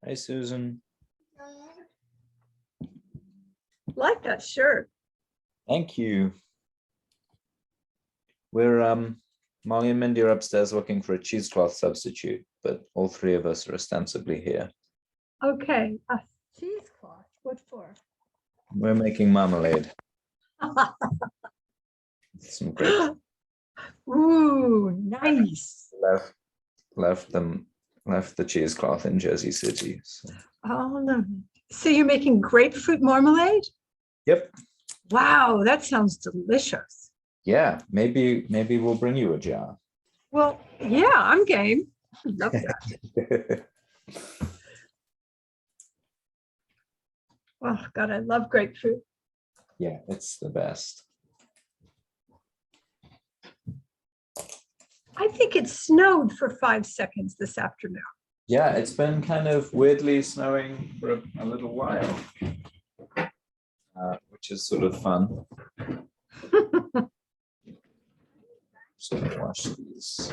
Hi, Susan. Like that shirt. Thank you. We're Molly and Mindy are upstairs looking for a cheesecloth substitute, but all three of us are ostensibly here. Okay, a cheesecloth. What for? We're making marmalade. Some great Ooh, nice. left the cheesecloth in Jersey City. So. Oh no. So you're making grapefruit marmalade? Yep. Wow, that sounds delicious. Yeah, maybe we'll bring you a jar. Well, yeah, I'm game. I love that. Oh God, I love grapefruit. Yeah, it's the best. I think it snowed for 5 seconds this afternoon. Yeah, it's been kind of weirdly snowing for a little while, which is sort of fun. Just gonna wash these.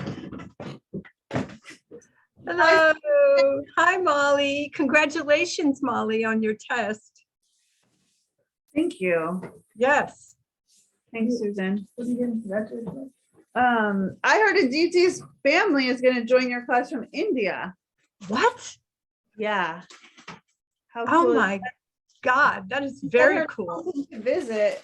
Hello. Hi, Molly. Congratulations, Molly, on your test. Thank you. Yes. Thanks, Susan. I heard Aditi's family is going to join your class from India. What? Yeah. How Oh cool is my God, that is very cool. to visit.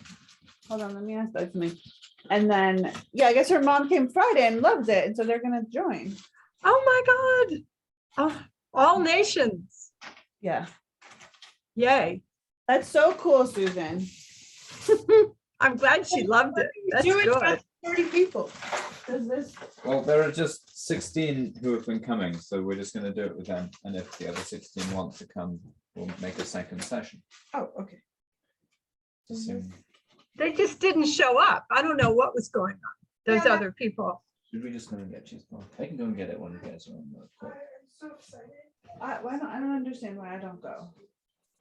Hold on, let me ask that to me. And then, yeah, I guess her mom came Friday and loves it, and so they're going to join. Oh my God. Oh, all nations. Yeah. Yay. That's so cool, Susan. I'm glad she loved it. That's good. 30 people. Does this? Well, there are just 16 who have been coming, so we're just going to do it with them. And if the other 16 want to come, we'll make a second session. Oh, okay. They just didn't show up. I don't know what was going on. Those other people. Should we just go and get cheesecloth? I can go and get it when you guys are on the call. So excited. I don't understand why I don't go.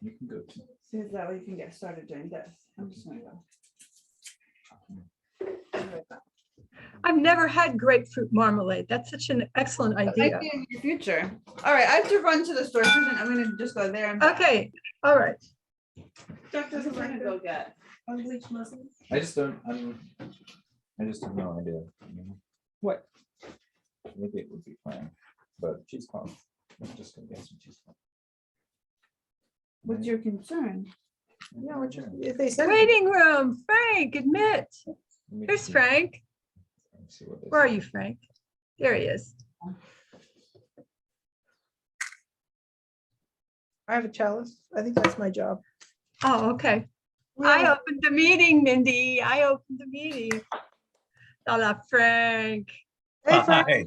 You can go too. See, that way you can get started doing this. I'm just gonna go. I've never had grapefruit marmalade. That's such an excellent idea. In your future. All right, I have to run to the store, Susan. I'm gonna just go there. And Okay, all right. Doctor's gonna go get unbleached muscles. I just have no idea. What? Maybe it would be fine, but cheesecloth. I'm just gonna get some cheesecloth. What's your concern? Yeah, If they said Waiting room, Frank, admit. Here's Frank. Where are you, Frank? There he is. I have a chalice, I think that's my job. Oh, okay. I opened the meeting, Mindy. I opened the meeting. Hola, Frank. Hey, Frank. Hi.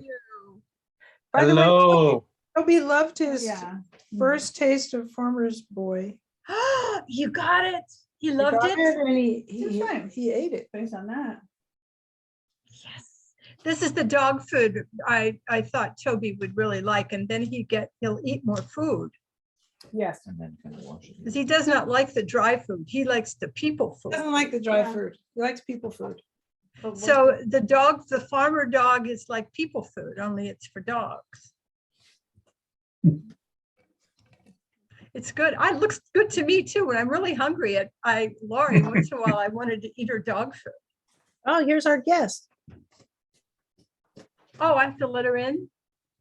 By the way, Hello. Toby loved his Yeah. first taste of Farmer's Boy. You got it. You He loved got it. And That's fine. he ate it. Based on that. Yes. This is the dog food I thought Toby would really like, and then he'll eat more food. Yes. And then kind of wash it. Because he does not like the dry food. He likes the people food. Doesn't like the dry Yeah. food. He likes people food. So the farmer dog is like people food, only it's for dogs. It's good. It looks good to me too. When I'm really hungry, Laurie, once in a while, I wanted to eat her dog food. Oh, here's our guest. Oh, I have to let her in?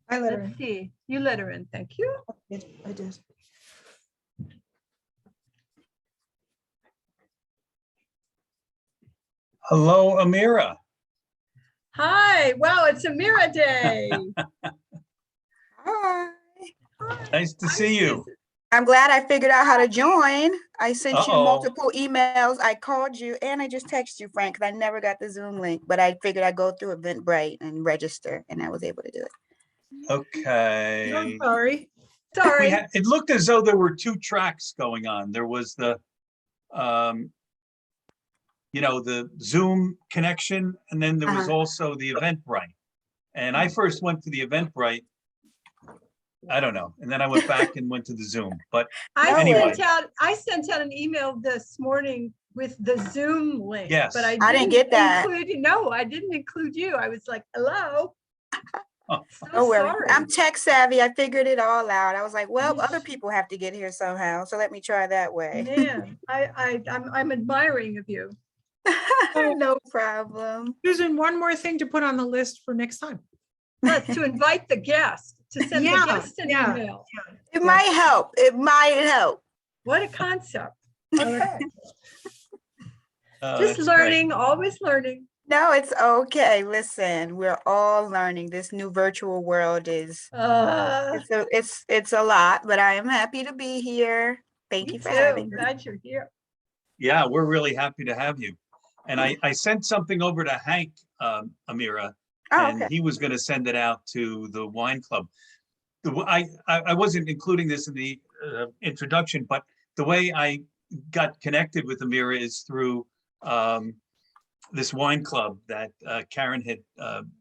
I let her Let's see. You let her in. Thank you. in. I did. Hello, Aamira. Hi. Wow, it's Aamira Day. Hi. Nice to Hi, see you. Susan. I'm glad I figured out how to join. I sent you Uh-oh. multiple emails. I called you and I just texted you, Frank, because I never got the Zoom link, but I figured I'd go through Eventbrite and register, and I was able to do it. Okay. I'm sorry. Sorry. It looked as though there were two tracks going on. There was the Zoom connection, and then there was also the Eventbrite. And I first went to the Eventbrite. I don't know. And then I went back and went to the Zoom. But anyway. I sent out an email this morning with the Zoom link. Yes. But I didn't get that. No, I didn't include you. I was like, hello. Don't worry, sorry. I'm tech savvy. I figured it all out. I was like, well, other people have to get here somehow, so let me try that way. Man, I'm admiring of you. No problem. Susan, one more thing to put on the list for next time. That's to invite the guest, to send the Yeah, guest an yeah. email. It might help. It might help. What a concept. Okay. Just that's great. learning, always learning. No, it's okay. Listen, we're all learning. This new virtual world is it's a lot, but I am happy to be here. Thank Me you for too. having me. Glad you're here. Yeah, we're really happy to have you. And I sent something over to Hank, Aamira, Oh, and okay. he was going to send it out to the wine club. I wasn't including this in the introduction, but the way I got connected with Aamira is through this wine club that Karen had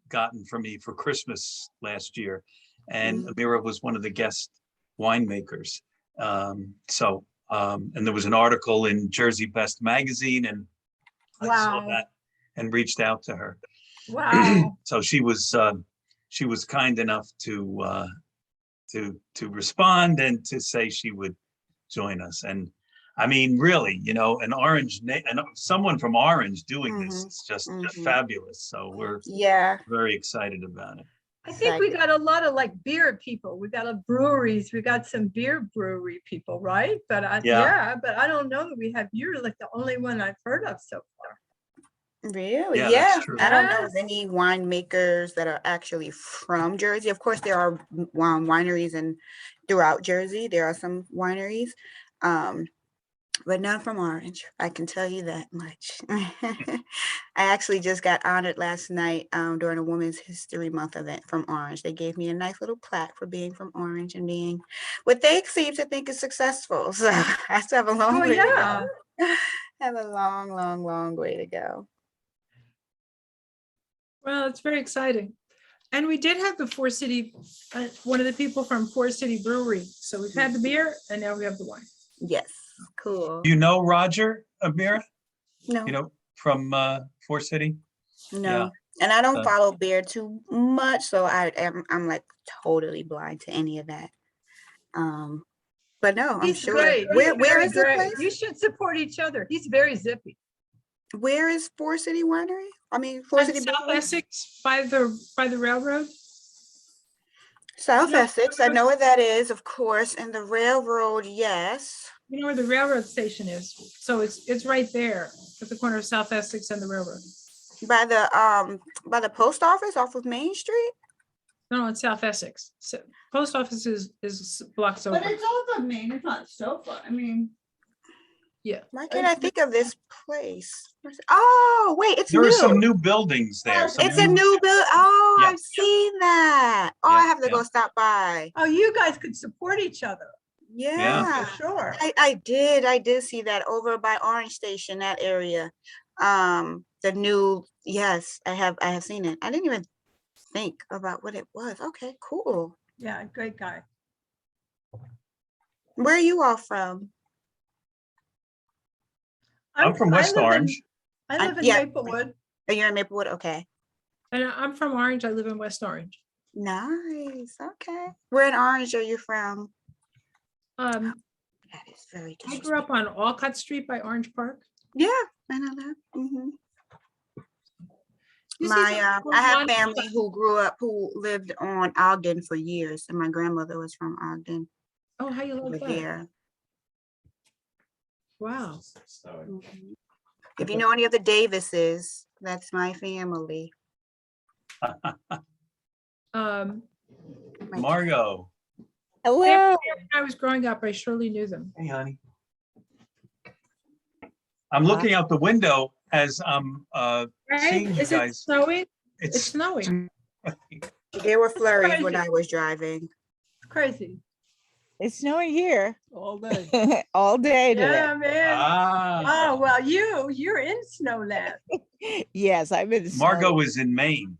gotten for me for Christmas last year. And Aamira was one of the guest winemakers. And there was an article in Jersey Best magazine, and I saw Wow. that and reached out to her. Wow. So she was kind enough to respond and to say she would join us. And I mean, really, and someone from Orange doing this is just fabulous. So we're very excited about it. I think we got a lot of like beer people. We got a breweries. We got some beer brewery people, right? But but I don't know that we have. You're like the only one I've heard of so far. Really? Yeah, Yeah. that's true. I don't know of any winemakers that are actually from Jersey. Of course, there are wineries and throughout Jersey, there are some wineries, but none from Orange. I can tell you that much. I actually just got honored last night during a Women's History Month event from Orange. They gave me a nice little plaque for being from Orange and being what they seem to think is successful. So I still have a long way to go. Have a long, long, long way to go. Well, it's very exciting. And we did have the Four City, one of the people from Four City Brewery. So we've had the beer and now we have the wine. Yes. Cool. You know Roger, Aamira? No. From Four City? No. Yeah. And I don't follow beer too much, so I'm like totally blind to any of that. But no, I'm He's sure. great. Where is the great. place? You should support each other. He's very zippy. Where is Four City Winery? I mean, Four City South Brewery? Essex by the railroad. South You know, Essex. I know where that is, of course, and the railroad. Yes. You know where the railroad station is. So it's right there at the corner of South Essex and the railroad. By the post office off of Main Street. No, it's South Essex. So post office is blocks over. But it's off of Main. It's not so far. I mean, Yeah. Why can't I think of this place? Oh, wait, it's There new. are some new buildings there. It's a new build. Oh, Yeah. I've seen that. Oh, I Yeah, have to yeah. go stop by. Oh, you guys could support each other. Yeah. For sure. I did see that over by Orange Station, that area. The new, yes, I have seen it. I didn't even think about what it was. Okay, cool. Yeah, great guy. Where are you all from? I'm from West Orange. I live in yeah. Maplewood. Oh, you're in Maplewood? Okay. And I'm from Orange. I live in West Orange. Nice. Okay. Where in Orange are you from? That is very I grew up on Alcott Street by Orange Park. Yeah, I know that. Mm-hmm. You see I some have one- family who lived on Ogden for years, and my grandmother was from Ogden. Oh, how you love Over that? there. Wow. Mhm. If you know any of the Davises, that's my family. Margot. Hello. When I was growing up, I surely knew them. Hey, honey. I'm looking out the window as I'm seeing you Is it guys. snowing? It's It's snowing. There were flurries when crazy. I was driving. Crazy. It's snowing here All day. all day today. Yeah, man. Ah, Oh, well, you're in snowland. Yes, I've been. Margot is in Maine.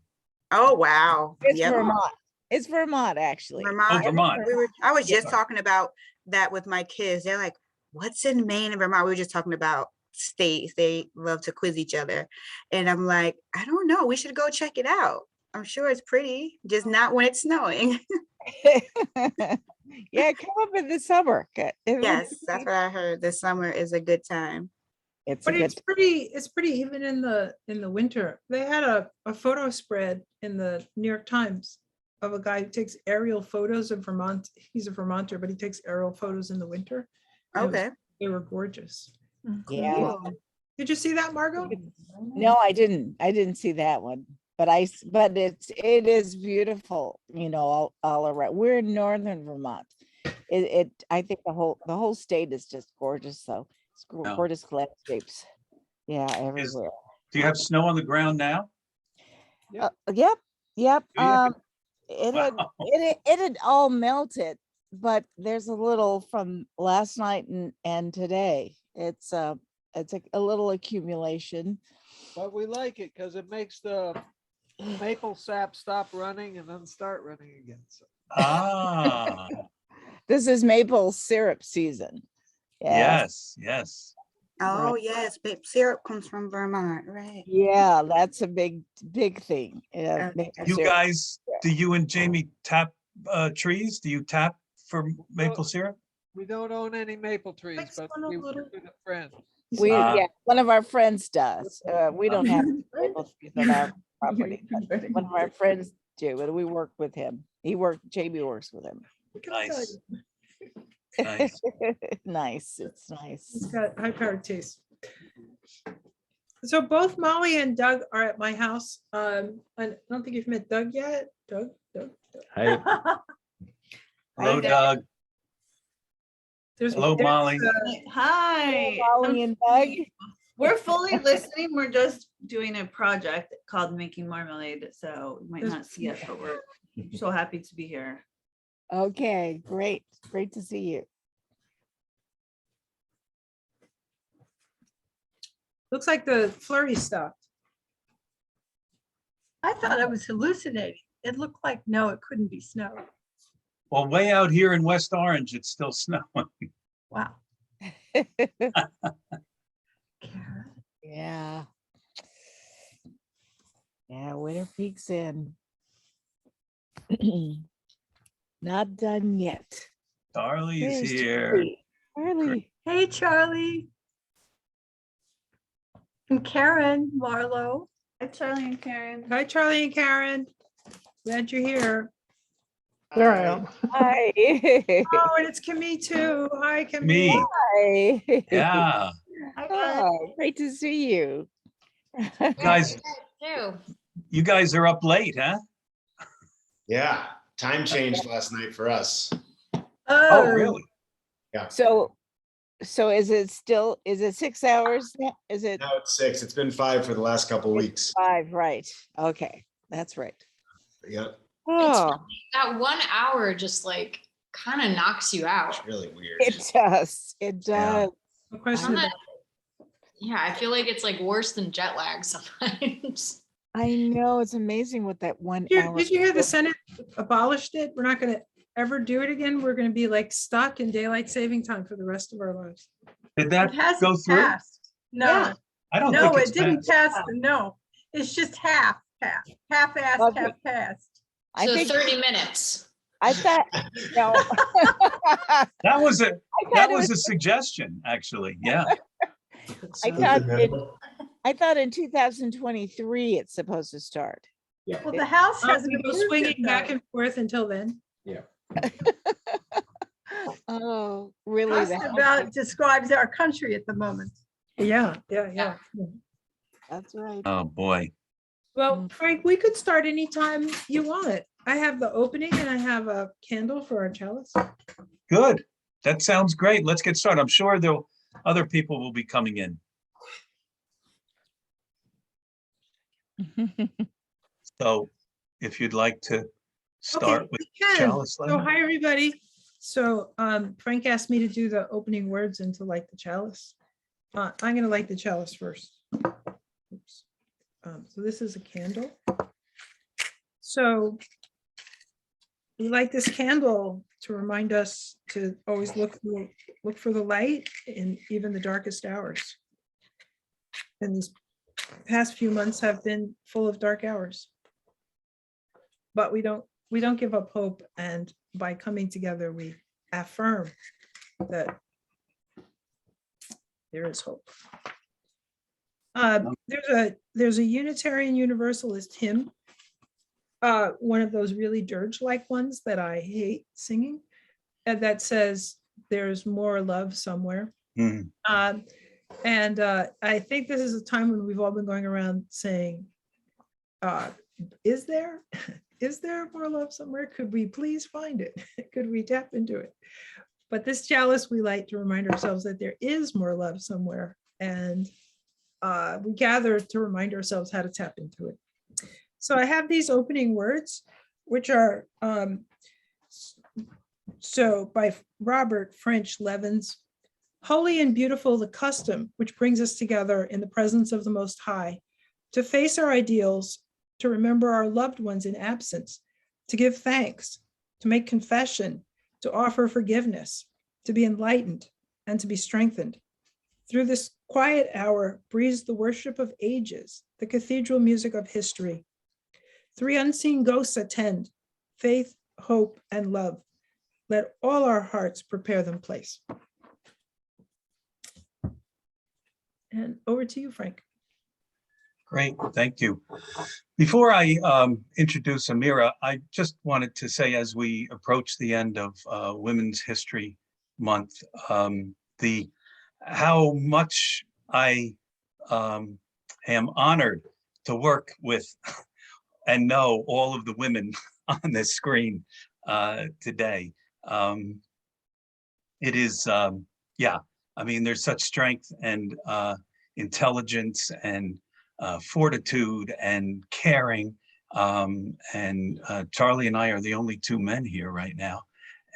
Oh, wow. It's Yep. Vermont. It's Vermont, actually. Vermont. Vermont. I was just Yeah. talking about that with my kids. They're like, what's in Maine and Vermont? We were just talking about states. They love to quiz each other. And I'm like, I don't know. We should go check it out. I'm sure it's pretty, just not when it's snowing. Yeah, come up in the summer. Yes, that's what I heard. The summer is a good time. It's a But good, it's pretty even in the winter. They had a photo spread in the New York Times of a guy who takes aerial photos of Vermont. He's a Vermonter, but he takes aerial photos in the winter. And it was- Okay. They were gorgeous. yeah. Cool. Did you see that, Margot? No, I didn't see that one, but but it is beautiful, all around. We're in northern Vermont. I think the whole state is just gorgeous, though. It's Yeah. gorgeous landscapes. Yeah, Is- everywhere. Do you have snow on the ground now? Yep. Do you? Wow. It had all melted, but there's a little from last night and today. It's a little accumulation. But we like it because it makes the maple sap stop running and then start running again. So Ah, This is maple syrup season. Yeah. yes. Oh, yes, but syrup comes from Vermont, right? Yeah, that's a big thing. Yeah, Okay. maple You syrup. guys, do you and Jamie tap trees? Do you tap for maple syrup? we don't own any maple trees, Thanks, but one of we the little- work with a friend. Yeah, one of our friends does. We don't have maple trees on our property. but One of our friends do, and we work with him. Jamie works with him. Nice. Nice. Nice, it's nice. It's got high powered taste. So both Molly and Doug are at my house. I don't think you've met Doug yet. Doug. Hey, Hello, Doug. Hello, there's, Molly. Hi. Molly and Doug. We're fully listening. We're just doing a project called Making Marmalade, so you might not see us, but we're so happy to be here. Okay, great to see you. Looks like the flurry stopped. I thought I was hallucinating. It looked like, no, it couldn't be snow. Well, way out here in West Orange, it's still snowing. Wow. Yeah. Yeah, winter peaks in. Not done yet. Charlie's There's here. Charlie. Charlie. Hey, Charlie. And Karen, Marlo. Hi, Charlie and Karen. Hi, Charlie and Karen. Glad you're here. There I am. Hi. Oh, and it's Camille too. Hi, Camille. Me, Hi. yeah. Oh, great to see you. Guys, Too. you guys are up late, huh? Yeah, time changed last night for us. Oh, really? So is it 6 hours? Now? Is it Now it's 6. It's been 5 for the last couple weeks. 5? Right. Okay, that's right. Yep, Oh, That 1 hour just like kind of knocks you out. it's really weird. it does. It Yeah. does. No question I'm about not- Yeah, I feel like it's like worse than jet lag sometimes. I know, it's amazing what that 1 it. hour. Did you hear the Senate abolished it? We're not going to ever do it again. We're going to be like stuck in daylight saving time for the rest of our lives. Did It that hasn't go through? passed. No, Yeah. I don't no, think it didn't passed. pass. No, it's just half-assed, Okay. half-passed. I So think 30 minutes. I thought no. That was a, I that thought it was a suggestion, actually. Yeah. I thought in 2023 it's supposed to start. Well, the House hasn't We go approved it, swinging back though. and forth until then. Oh, really? Just The House about describes our country at the moment. Yeah. That's right. Oh, boy. Well, Frank, we could start anytime you want. I have the opening and I have a candle for our chalice. Good. That sounds great. Let's get started. I'm sure other people will be coming in. So if you'd like to start with we can. chalice. So hi, everybody. So Frank asked me to do the opening words and to light the chalice. I'm going to light the chalice first. Oops. So this is a candle. So we light this candle to remind us to always look for the light in even the darkest hours. And these past few months have been full of dark hours. but we don't give up hope. And by coming together, we affirm that there is hope. There's a Unitarian Universalist hymn, one of those really dirge-like ones that I hate singing, and that says, "There's more love somewhere." Mhm. I think this is a time when we've all been going around saying, is there more love somewhere? Could we please find it? Could we tap into it? But this chalice, we like to remind ourselves that there is more love somewhere, and we gather to remind ourselves how to tap into it. So I have these opening words, which are so by Robert French Levins. Holy and beautiful the custom which brings us together in the presence of the Most High, to face our ideals, to remember our loved ones in absence, to give thanks, to make confession, to offer forgiveness, to be enlightened, and to be strengthened. Through this quiet hour breathes the worship of ages, the cathedral music of history. Three unseen ghosts attend, faith, hope, and love. Let all our hearts prepare them place. And over to you, Frank. Great, thank you. Before I introduce Aamira, I just wanted to say, as we approach the end of Women's History Month, how much I am honored to work with and know all of the women on this screen today. It is, yeah, I mean, there's such strength and intelligence and fortitude and caring. And Charlie and I are the only two men here right now.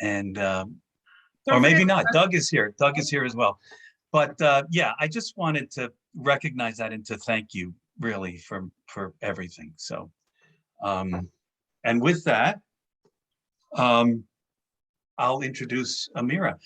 And, or maybe not, Doug is here. Doug is here as well. But yeah, I just wanted to recognize that and to thank you really for everything. So, and with that, I'll introduce Aamira.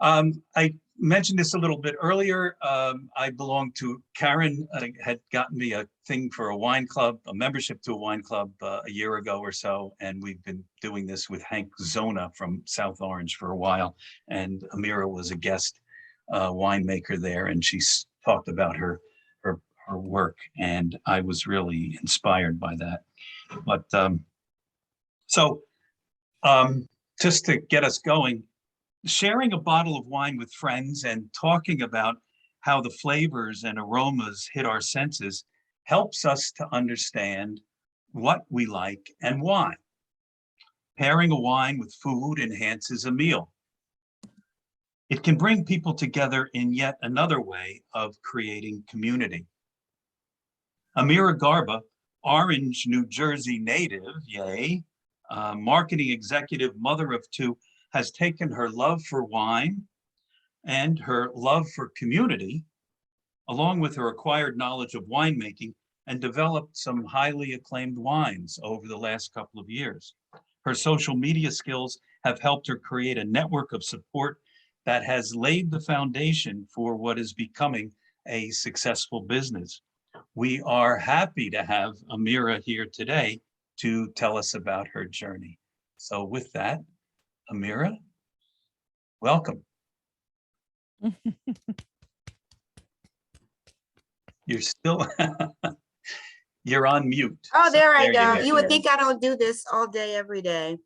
I mentioned this a little bit earlier. I belong to, Karen had gotten me a thing for a wine club, a membership to a wine club a year ago or so. And we've been doing this with Hank Zona from South Orange for a while. And Aamira was a guest winemaker there, and she talked about her work. And I was really inspired by that. But just to get us going, sharing a bottle of wine with friends and talking about how the flavors and aromas hit our senses helps us to understand what we like and why. Pairing a wine with food enhances a meal. It can bring people together in yet another way of creating community. Aamira Garba, Orange, New Jersey native, yay, marketing executive, mother of two, has taken her love for wine and her love for community, along with her acquired knowledge of winemaking, and developed some highly acclaimed wines over the last couple of years. Her social media skills have helped her create a network of support that has laid the foundation for what is becoming a successful business. We are happy to have Aamira here today to tell us about her journey. So with that, Aamira, welcome. You're still, you're on mute. Oh, there I you go. go. You would think I don't do this all day, every day.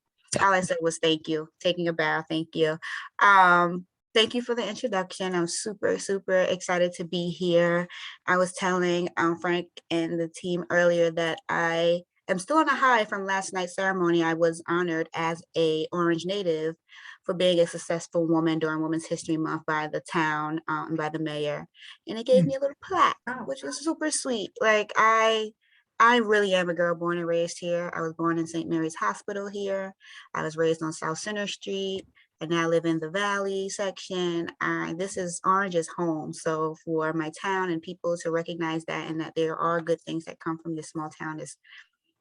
All I said was thank you. Taking a bow, thank you. Thank you for the introduction. I'm super, super excited to be here. I was telling Frank and the team earlier that I am still on a high from last night's ceremony. I was honored as a Orange native for being a successful woman during Women's History Month by the town and by the mayor. And it gave me a little plaque, which was super sweet. Like I really am a girl born and raised here. I was born in St. Mary's Hospital here. I was raised on South Center Street. I now live in the Valley section. This is Orange's home. So for my town and people to recognize that and that there are good things that come from this small town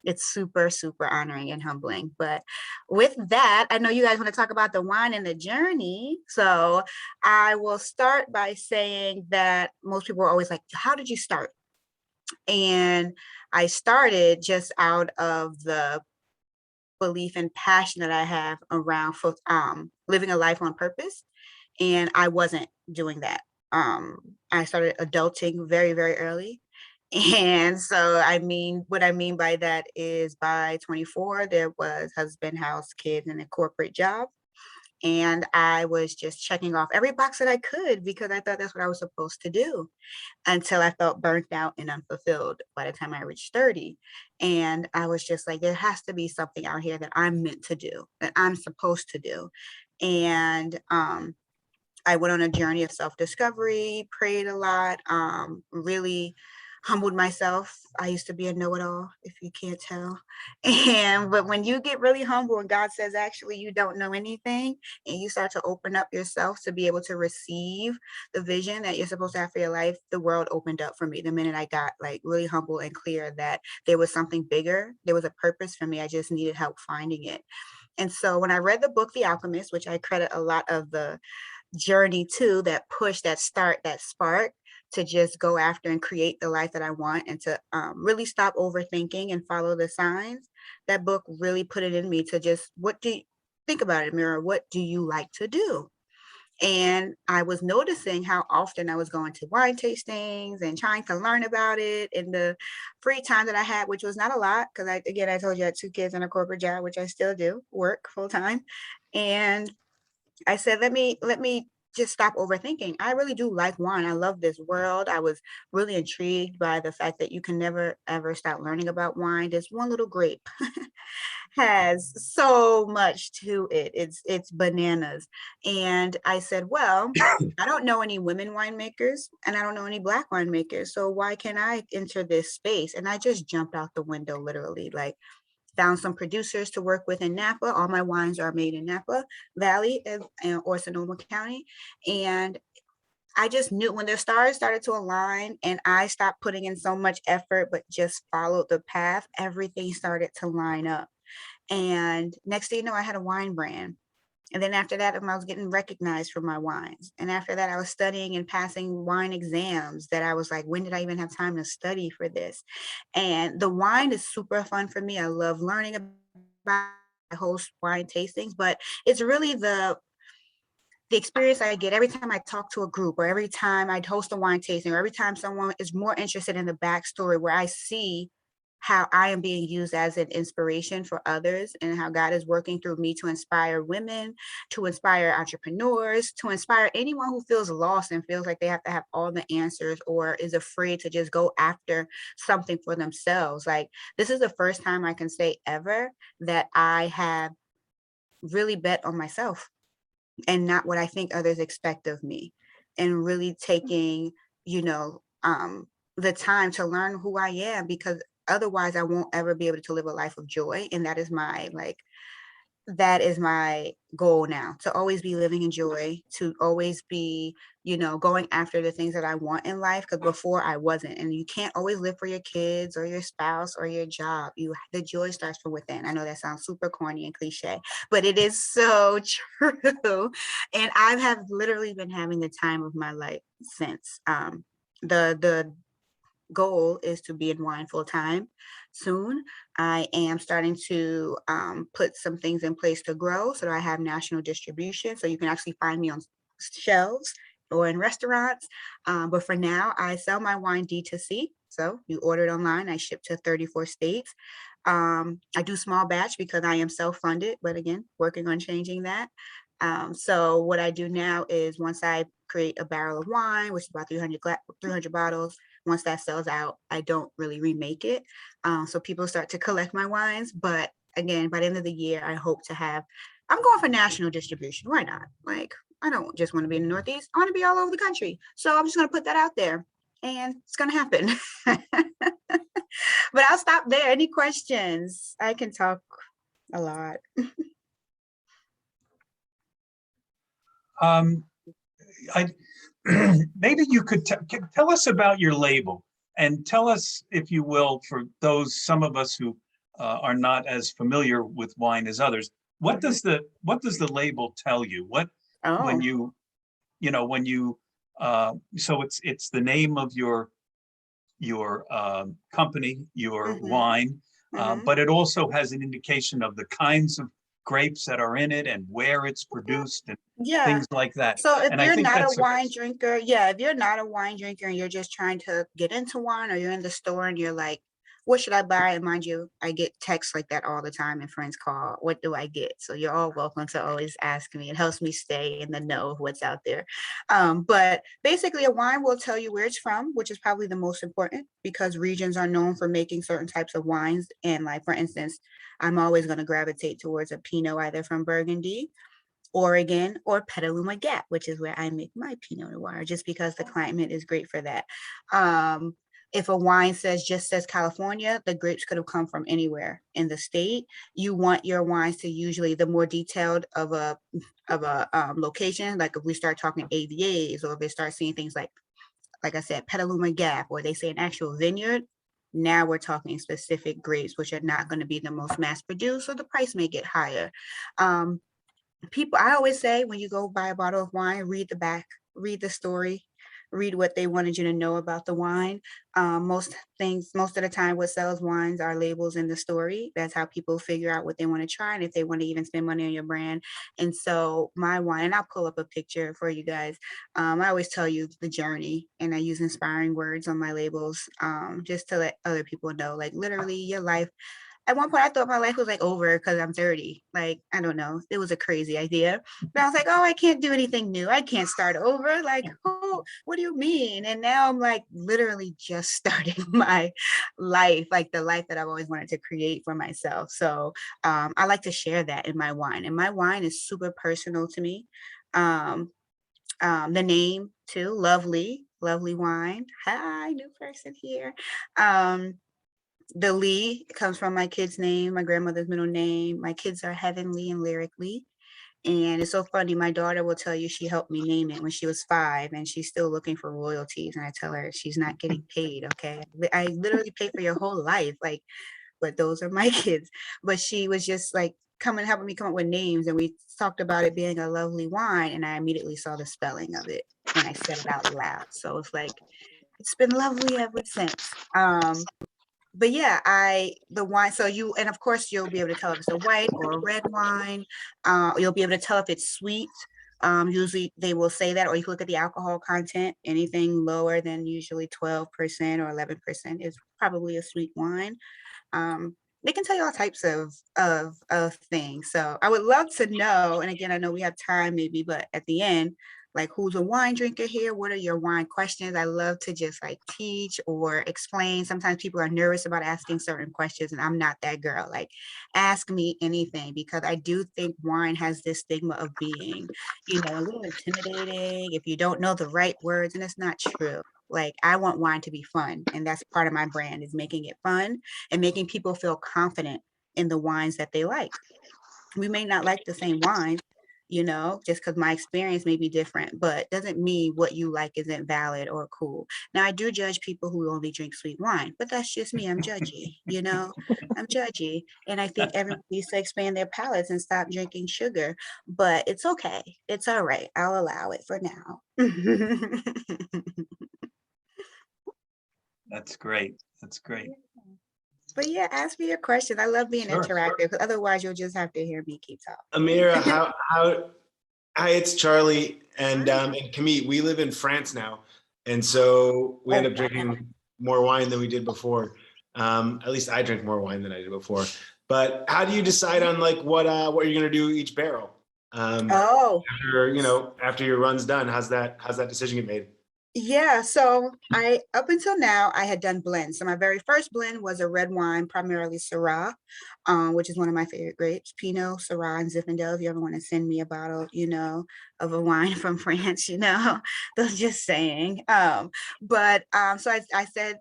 it's super, super honoring and humbling. But with that, I know you guys want to talk about the wine and the journey. So I will start by saying that most people are always like, how did you start? And I started just out of the belief and passion that I have around living a life on purpose. And I wasn't doing that. I started adulting very, very early. And so, I mean, what I mean by that is by 24, there was husband, house, kids, and a corporate job. And I was just checking off every box that I could because I thought that's what I was supposed to do until I felt burnt out and unfulfilled by the time I reached 30. And I was just like, there has to be something out here that I'm meant to do, that I'm supposed to do. And I went on a journey of self-discovery, prayed a lot, really humbled myself. I used to be a know-it-all, if you can't tell. But when you get really humble and God says, actually, you don't know anything, and you start to open up yourself to be able to receive the vision that you're supposed to have for your life, the world opened up for me the minute I got like really humble and clear that there was something bigger. There was a purpose for me. I just needed help finding it. And so when I read the book, The Alchemist, which I credit a lot of the journey to, that push, that start, that spark to just go after and create the life that I want, and to really stop overthinking and follow the signs. That book really put it in me to just, think about it, Aamira, what do you like to do? And I was noticing how often I was going to wine tastings and trying to learn about it in the free time that I had, which was not a lot, because I told you I had 2 kids and a corporate job, which I still do, work full time. And I said, let me just stop overthinking. I really do like wine. I love this world. I was really intrigued by the fact that you can never, ever stop learning about wine. This one little grape has so much to it. It's bananas. And I said, well, I don't know any women winemakers and I don't know any Black winemakers. So why can't I enter this space? And I just jumped out the window, literally, like, found some producers to work with in Napa. All my wines are made in Napa Valley or Sonoma County. And I just knew when the stars started to align and I stopped putting in so much effort, but just followed the path, everything started to line up. And next thing you know, I had a wine brand. And then after that, I was getting recognized for my wines. And after that, I was studying and passing wine exams that I was like, when did I even have time to study for this? And the wine is super fun for me. I love learning about it. I host wine tastings, but it's really the experience I get every time I talk to a group, or every time I host a wine tasting, or every time someone is more interested in the backstory, where I see how I am being used as an inspiration for others, and how God is working through me to inspire women, to inspire entrepreneurs, to inspire anyone who feels lost and feels like they have to have all the answers, or is afraid to just go after something for themselves. Like, this is the first time I can say ever that I have really bet on myself and not what I think others expect of me, and really taking, the time to learn who I am, because otherwise I won't ever be able to live a life of joy. And that is my goal now, to always be living in joy, to always be, going after the things that I want in life. Because before I wasn't. And you can't always live for your kids or your spouse or your job. The joy starts from within. I know that sounds super corny and cliche, but it is so true. And I have literally been having the time of my life since. The goal is to be in wine full time soon. I am starting to put some things in place to grow so that I have national distribution. So you can actually find me on shelves or in restaurants. But for now, I sell my wine D2C. So you order it online, I ship to 34 states. I do small batch because I am self-funded, but again, working on changing that. So what I do now is, once I create a barrel of wine, which is about 300 bottles, once that sells out, I don't really remake it. So people start to collect my wines. But again, by the end of the year, I hope to I'm going for national distribution. Why not? Like, I don't just want to be in the Northeast. I want to be all over the country. So I'm just going to put that out there, and it's going to happen. But I'll stop there. Any questions? I can talk a lot. Maybe you could tell us about your label, and tell us, if you will, for some of us who are not as familiar with wine as others, what does the label tell you? When you so it's the name of your company, your wine. Mhm. But it also has an indication of the kinds of grapes that are in it and where it's produced and Yeah. things like that. So if And I you're think not a that's wine drinker, yeah, if you're not a wine drinker and you're just trying to get into wine, or you're in the store and you're like, what should I buy? And mind you, I get texts like that all the time and friends call, what do I get? So you're all welcome to always ask me. It helps me stay in the know of what's out there. But basically a wine will tell you where it's from, which is probably the most important, because regions are known for making certain types of wines. And like, for instance, I'm always going to gravitate towards a Pinot either from Burgundy, Oregon, or Petaluma Gap, which is where I make my Pinot Noir, just because the climate is great for that. If a wine just says California, the grapes could have come from anywhere in the state. You want your wines to usually, the more detailed of a location, like if we start talking AVAs, or if they start seeing things like I said, Petaluma Gap, or they say an actual vineyard, now we're talking specific grapes, which are not going to be the most mass produced, so the price may get higher. People, I always say, when you go buy a bottle of wine, read the back, read the story, read what they wanted you to know about the wine. Most of the time, what sells wines are labels in the story. That's how people figure out what they want to try and if they want to even spend money on your brand. And so my wine, and I'll pull up a picture for you guys. I always tell you the journey, and I use inspiring words on my labels, just to let other people know, like, literally your life. At one point, I thought my life was like over because I'm 30. Like, I don't know. It was a crazy idea. But I was like, oh, I can't do anything new. I can't start over. Like, oh, what do you mean? And now I'm like literally just starting my life, like the life that I've always wanted to create for myself. So I like to share that in my wine. And my wine is super personal to me. The name too, LoveLee wine. Hi, new person here. The Lee comes from my kid's name, my grandmother's middle name. My kids are Heavenly and Lyrically. And it's so funny. My daughter will tell you she helped me name it when she was 5, and she's still looking for royalties. And I tell her she's not getting paid. Okay. I literally pay for your whole life. Like, but those are my kids. But she was just like helping me come up with names. And we talked about it being a lovely wine. And I immediately saw the spelling of it when I said it out loud. So it's like, it's been lovely ever since. But yeah, the wine, so and of course you'll be able to tell if it's a white or a red wine. You'll be able to tell if it's sweet. Usually they will say that, or you can look at the alcohol content. Anything lower than usually 12% or 11% is probably a sweet wine. They can tell you all types of things. So I would love to know, and again, I know we have time maybe, but at the end, like, who's a wine drinker here? What are your wine questions? I love to just like teach or explain. Sometimes people are nervous about asking certain questions, and I'm not that girl. Like, ask me anything, because I do think wine has this stigma of being, a little intimidating if you don't know the right words, and it's not true. Like, I want wine to be fun, and that's part of my brand, is making it fun and making people feel confident in the wines that they like. We may not like the same wines, just because my experience may be different, but doesn't mean what you like isn't valid or cool. Now, I do judge people who only drink sweet wine, but that's just me. I'm judgy, I'm judgy. And I think everybody needs to expand their palates and stop drinking sugar, but it's okay. It's all right. I'll allow it for now. That's great. That's great. But yeah, ask me your question. I love being Sure. interactive, because otherwise you'll just have to hear me keep talking. Amira, hi, it's Charlie and Camille. We live in France now, and so we end up drinking more wine than we did before. At least I drink more wine than I did before. But how do you decide on like what you're gonna do each barrel? After your run's done, how's that decision get made? Yeah, so up until now, I had done blends. So my very first blend was a red wine, primarily Syrah, which is one of my favorite grapes, Pinot, Syrah, and Zinfandel. If you ever want to send me a bottle, of a wine from France, those, just saying. So I said,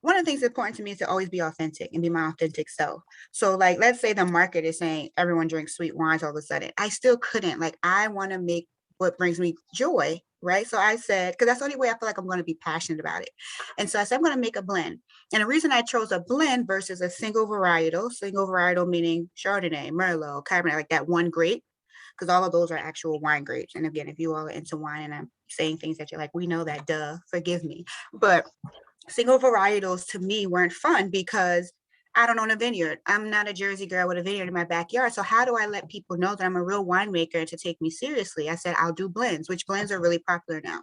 one of the things that's important to me is to always be authentic and be my authentic self. So like, let's say the market is saying everyone drinks sweet wines all of a sudden. I still couldn't. Like, I want to make what brings me joy, right? So I said, because that's the only way I feel like I'm going to be passionate about it. And so I said, I'm going to make a blend. And the reason I chose a blend versus a single varietal meaning Chardonnay, Merlot, Cabernet, like that one grape, because all of those are actual wine grapes. And again, if you all are into wine and I'm saying things that you're like, we know that, duh, forgive me. But single varietals to me weren't fun, because I don't own a vineyard. I'm not a Jersey girl with a vineyard in my backyard. So how do I let people know that I'm a real winemaker to take me seriously? I said, I'll do blends, which blends are really popular now.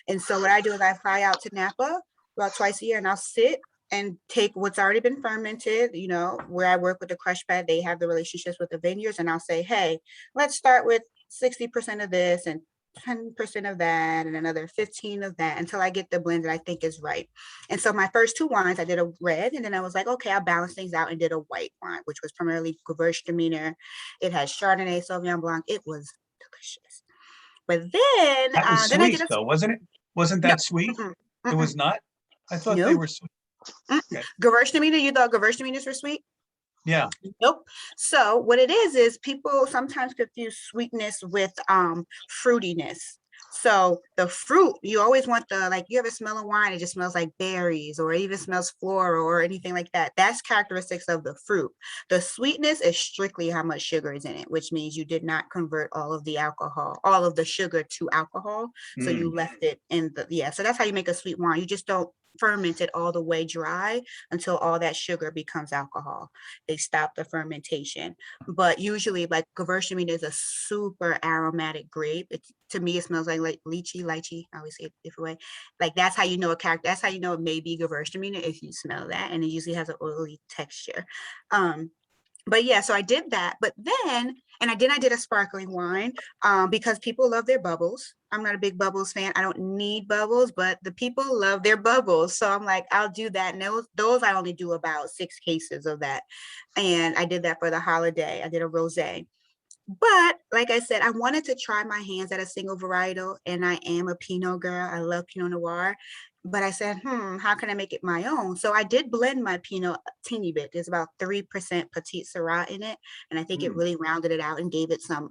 And so what I do is I fly out to Napa about twice a year, and I'll sit and take what's already been fermented, you know, where I work with the crush pad, they have the relationships with the vineyards, and I'll say, hey, let's start with 60% of this and 10% of that and another 15 of that until I get the blend that I think is right. And so my first two wines, I did a red, and then I was like, okay, I'll balance things out and did a white wine, which was primarily Gewürztraminer. It has Chardonnay, Sauvignon Blanc. It was delicious. But then, That was then I sweet did a though, wasn't it? Wasn't no, that sweet? mm-mm, It was not? I thought they no. were sweet. Okay. Gewürztraminer, you thought Gewürztraminers were sweet? Yeah. Nope. So what it is people sometimes confuse sweetness with fruitiness. So the fruit, you always want the, like, you ever smell a wine, it just smells like berries or even smells floral or anything like that. That's characteristics of the fruit. The sweetness is strictly how much sugar is in it, which means you did not convert all of the alcohol, all of the sugar to alcohol. So you left it in the, yeah. So that's how you make a sweet wine. You just don't ferment it all the way dry until all that sugar becomes alcohol. They stop the fermentation. But usually, like, Gewürztraminer is a super aromatic grape. It's, to me, it smells like lychee. I always say it a different way. Like, that's how you know a character. That's how you know it may be Gewürztraminer, if you smell that. And it usually has an oily texture. But yeah, so I did that. But then, and I did a sparkling wine because people love their bubbles. I'm not a big bubbles fan. I don't need bubbles, but the people love their bubbles. So I'm like, I'll do that. And those I only do about 6 cases of that. And I did that for the holiday. I did a rosé. But like I said, I wanted to try my hands at a single varietal, and I am a Pinot girl. I love Pinot Noir. But I said, how can I make it my own? So I did blend my Pinot a teeny bit. There's about 3% Petite Syrah in it. And I think it really rounded it out and gave it some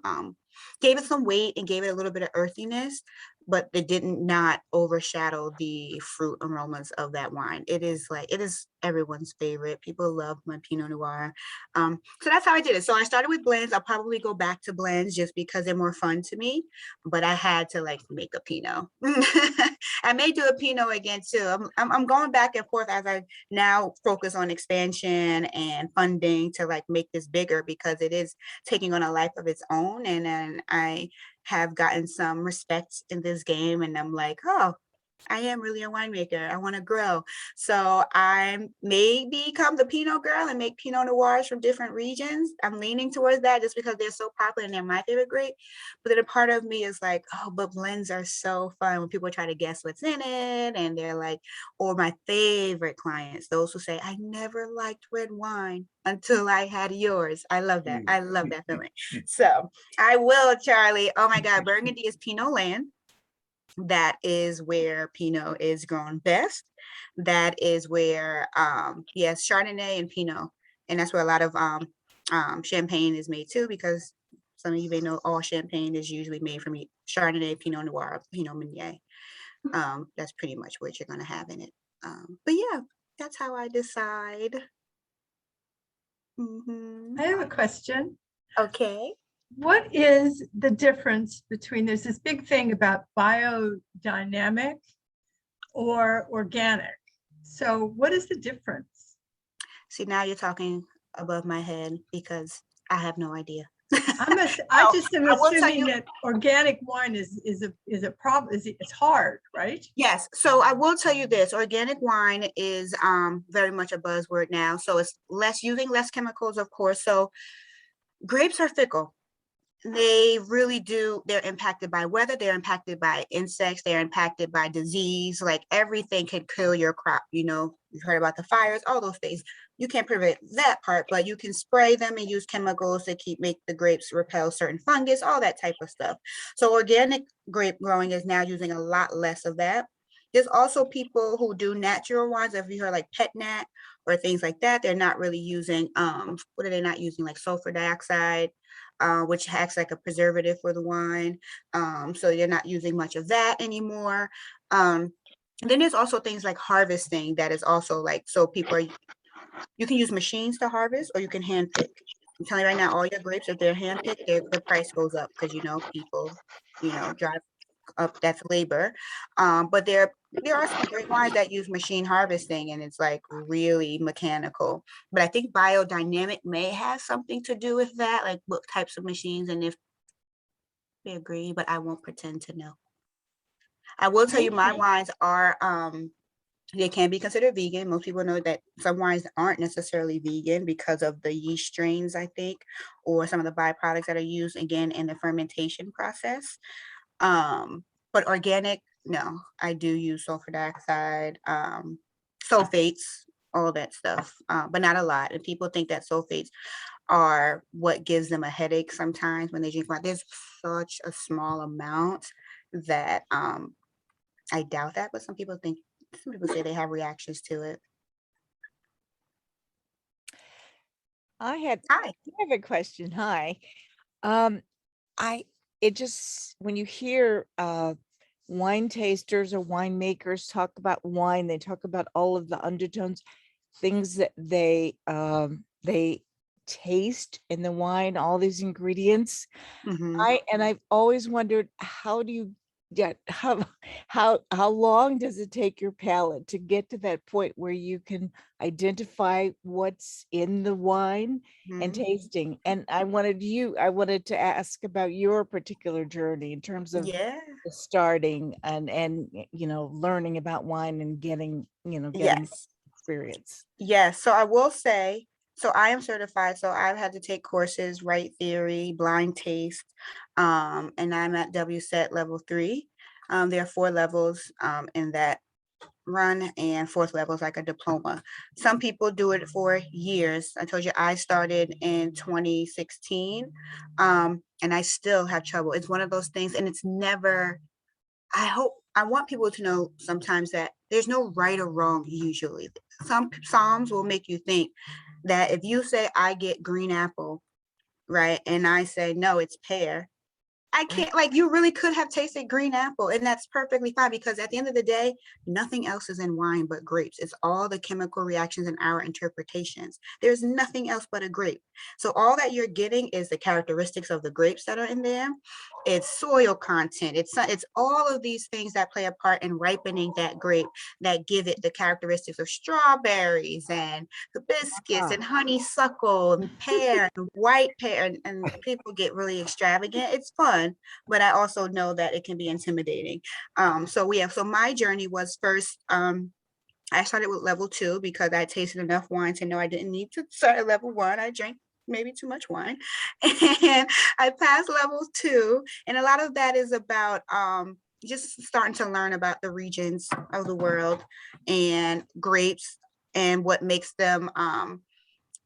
weight and gave it a little bit of earthiness, but it didn't not overshadow the fruit aromas of that wine. It is everyone's favorite. People love my Pinot Noir. So that's how I did it. So I started with blends. I'll probably go back to blends just because they're more fun to me, but I had to make a Pinot. I may do a Pinot again too. I'm going back and forth as I now focus on expansion and funding to make this bigger, because it is taking on a life of its own. And then I have gotten some respect in this game, and I'm like, oh, I am really a winemaker. I want to grow. So I may become the Pinot girl and make Pinot Noirs from different regions. I'm leaning towards that just because they're so popular and they're my favorite grape. But then a part of me is like, oh, but blends are so fun when people try to guess what's in it. And they're like, or my favorite clients, those who say, I never liked red wine until I had yours. I love that. I love that feeling. So I will, Charlie. Oh my God, Burgundy is Pinot land. That is where Pinot is grown best. That is where, yes, Chardonnay and Pinot. And that's where a lot of champagne is made too, because some of you may know all champagne is usually made from Chardonnay, Pinot Noir, Pinot Meunier. That's pretty much what you're going to have in it. But yeah, that's how I decide. I have a question. Okay. What is the difference between, there's this big thing about biodynamic or organic. So what is the difference? See, now you're talking above my head because I have no idea. I just am assuming that organic wine is a problem. It's hard, right? Yes. So I will tell you this: organic wine is very much a buzzword now. So it's using less chemicals, of course. So grapes are fickle. They really do. They're impacted by weather. They're impacted by insects. They're impacted by disease. Like, everything can kill your crop. You know, you've heard about the fires, all those things. You can't prevent that part, but you can spray them and use chemicals to make the grapes repel certain fungus, all that type of stuff. So organic grape growing is now using a lot less of that. There's also people who do natural wines. If you heard like pet nat or things like that, they're not really using, what are they not using? Like sulfur dioxide, which acts like a preservative for the wine. So you're not using much of that anymore. Then there's also things like harvesting that is also so you can use machines to harvest, or you can hand pick. I'm telling you right now, all your grapes, if they're hand picked, the price goes up because, people, drive that's labor. But there are some great wines that use machine harvesting, and it's like really mechanical. But I think biodynamic may have something to do with that, like what types of machines and if they agree, but I won't pretend to know. I will tell you my wines are they can be considered vegan. Most people know that some wines aren't necessarily vegan because of the yeast strains, I think, or some of the byproducts that are used again in the fermentation process. But organic, no, I do use sulfur dioxide, sulfates, all that stuff, but not a lot. And people think that sulfates are what gives them a headache sometimes when they drink wine. There's such a small amount that I doubt that, but some people say they have reactions to it. I Hi. have a question. Hi. It just, when you hear wine tasters or winemakers talk about wine, they talk about all of the undertones, things that they taste in the wine, all these ingredients. I've always wondered, how do you get, how long does it take your palate to get to that point where you can identify what's in the wine and tasting? And I wanted to ask about your particular journey in terms of Yeah. starting and learning about wine and getting Yes. experience. Yes. So I will say, so I am certified. So I've had to take courses, right theory, blind taste, and I'm at WSET level 3. There are 4 levels in that run, and 4th level is like a diploma. Some people do it for years. I told you I started in 2016, and I still have trouble. It's one of those things, and it's never, I want people to know sometimes that there's no right or wrong usually. Some Psalms will make you think that if you say I get green apple, right, and I say no, it's pear, I can't, like, you really could have tasted green apple, and that's perfectly fine, because at the end of the day, nothing else is in wine but grapes. It's all the chemical reactions and our interpretations. There's nothing else but a grape. So all that you're getting is the characteristics of the grapes that are in there. It's soil content. It's all of these things that play a part in ripening that grape that give it the characteristics of strawberries and hibiscus and honeysuckle and pear and white pear, and people get really extravagant. It's fun, but I also know that it can be intimidating. So my journey was first, I started with level 2 because I tasted enough wine to know I didn't need to start at level 1. I drank maybe too much wine, and I passed level 2. And a lot of that is about just starting to learn about the regions of the world and grapes and what makes them,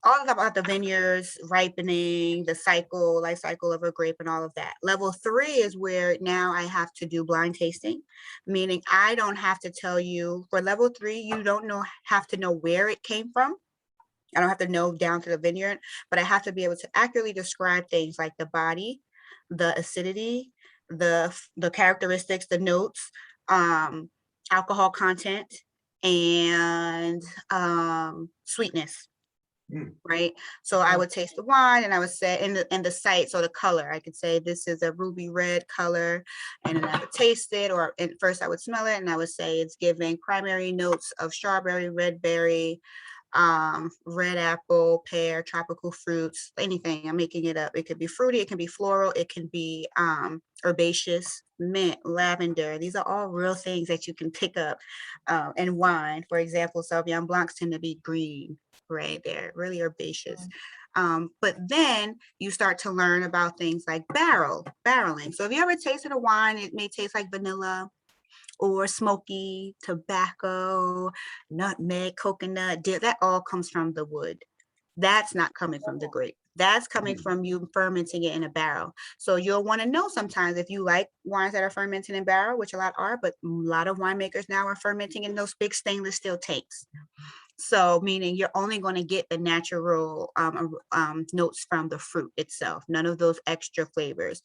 all about the vineyards, ripening, the life cycle of a grape and all of that. Level 3 is where now I have to do blind tasting, meaning I don't have to tell you, for level 3, you don't have to know where it came from. I don't have to know down to the vineyard, but I have to be able to accurately describe things like the body, the acidity, the characteristics, the notes, alcohol content, and sweetness. Right. So I would taste the wine and I would say in the sight, so the color, I could say this is a ruby red color, and then I would taste it, or at first I would smell it and I would say it's giving primary notes of strawberry, red berry, red apple, pear, tropical fruits, anything. I'm making it up. It could be fruity, it can be floral, it can be herbaceous, mint, lavender. These are all real things that you can pick up in wine. For example, Sauvignon Blancs tend to be green, right? They're really herbaceous. But then you start to learn about things like barreling. So if you ever tasted a wine, it may taste like vanilla or smoky, tobacco, nutmeg, coconut, that all comes from the wood. That's not coming from the grape. That's coming from you fermenting it in a barrel. So you'll want to know sometimes if you like wines that are fermented in barrel, which a lot are, but a lot of winemakers now are fermenting in those big stainless steel tanks. So meaning you're only going to get the natural notes from the fruit itself, none of those extra flavors.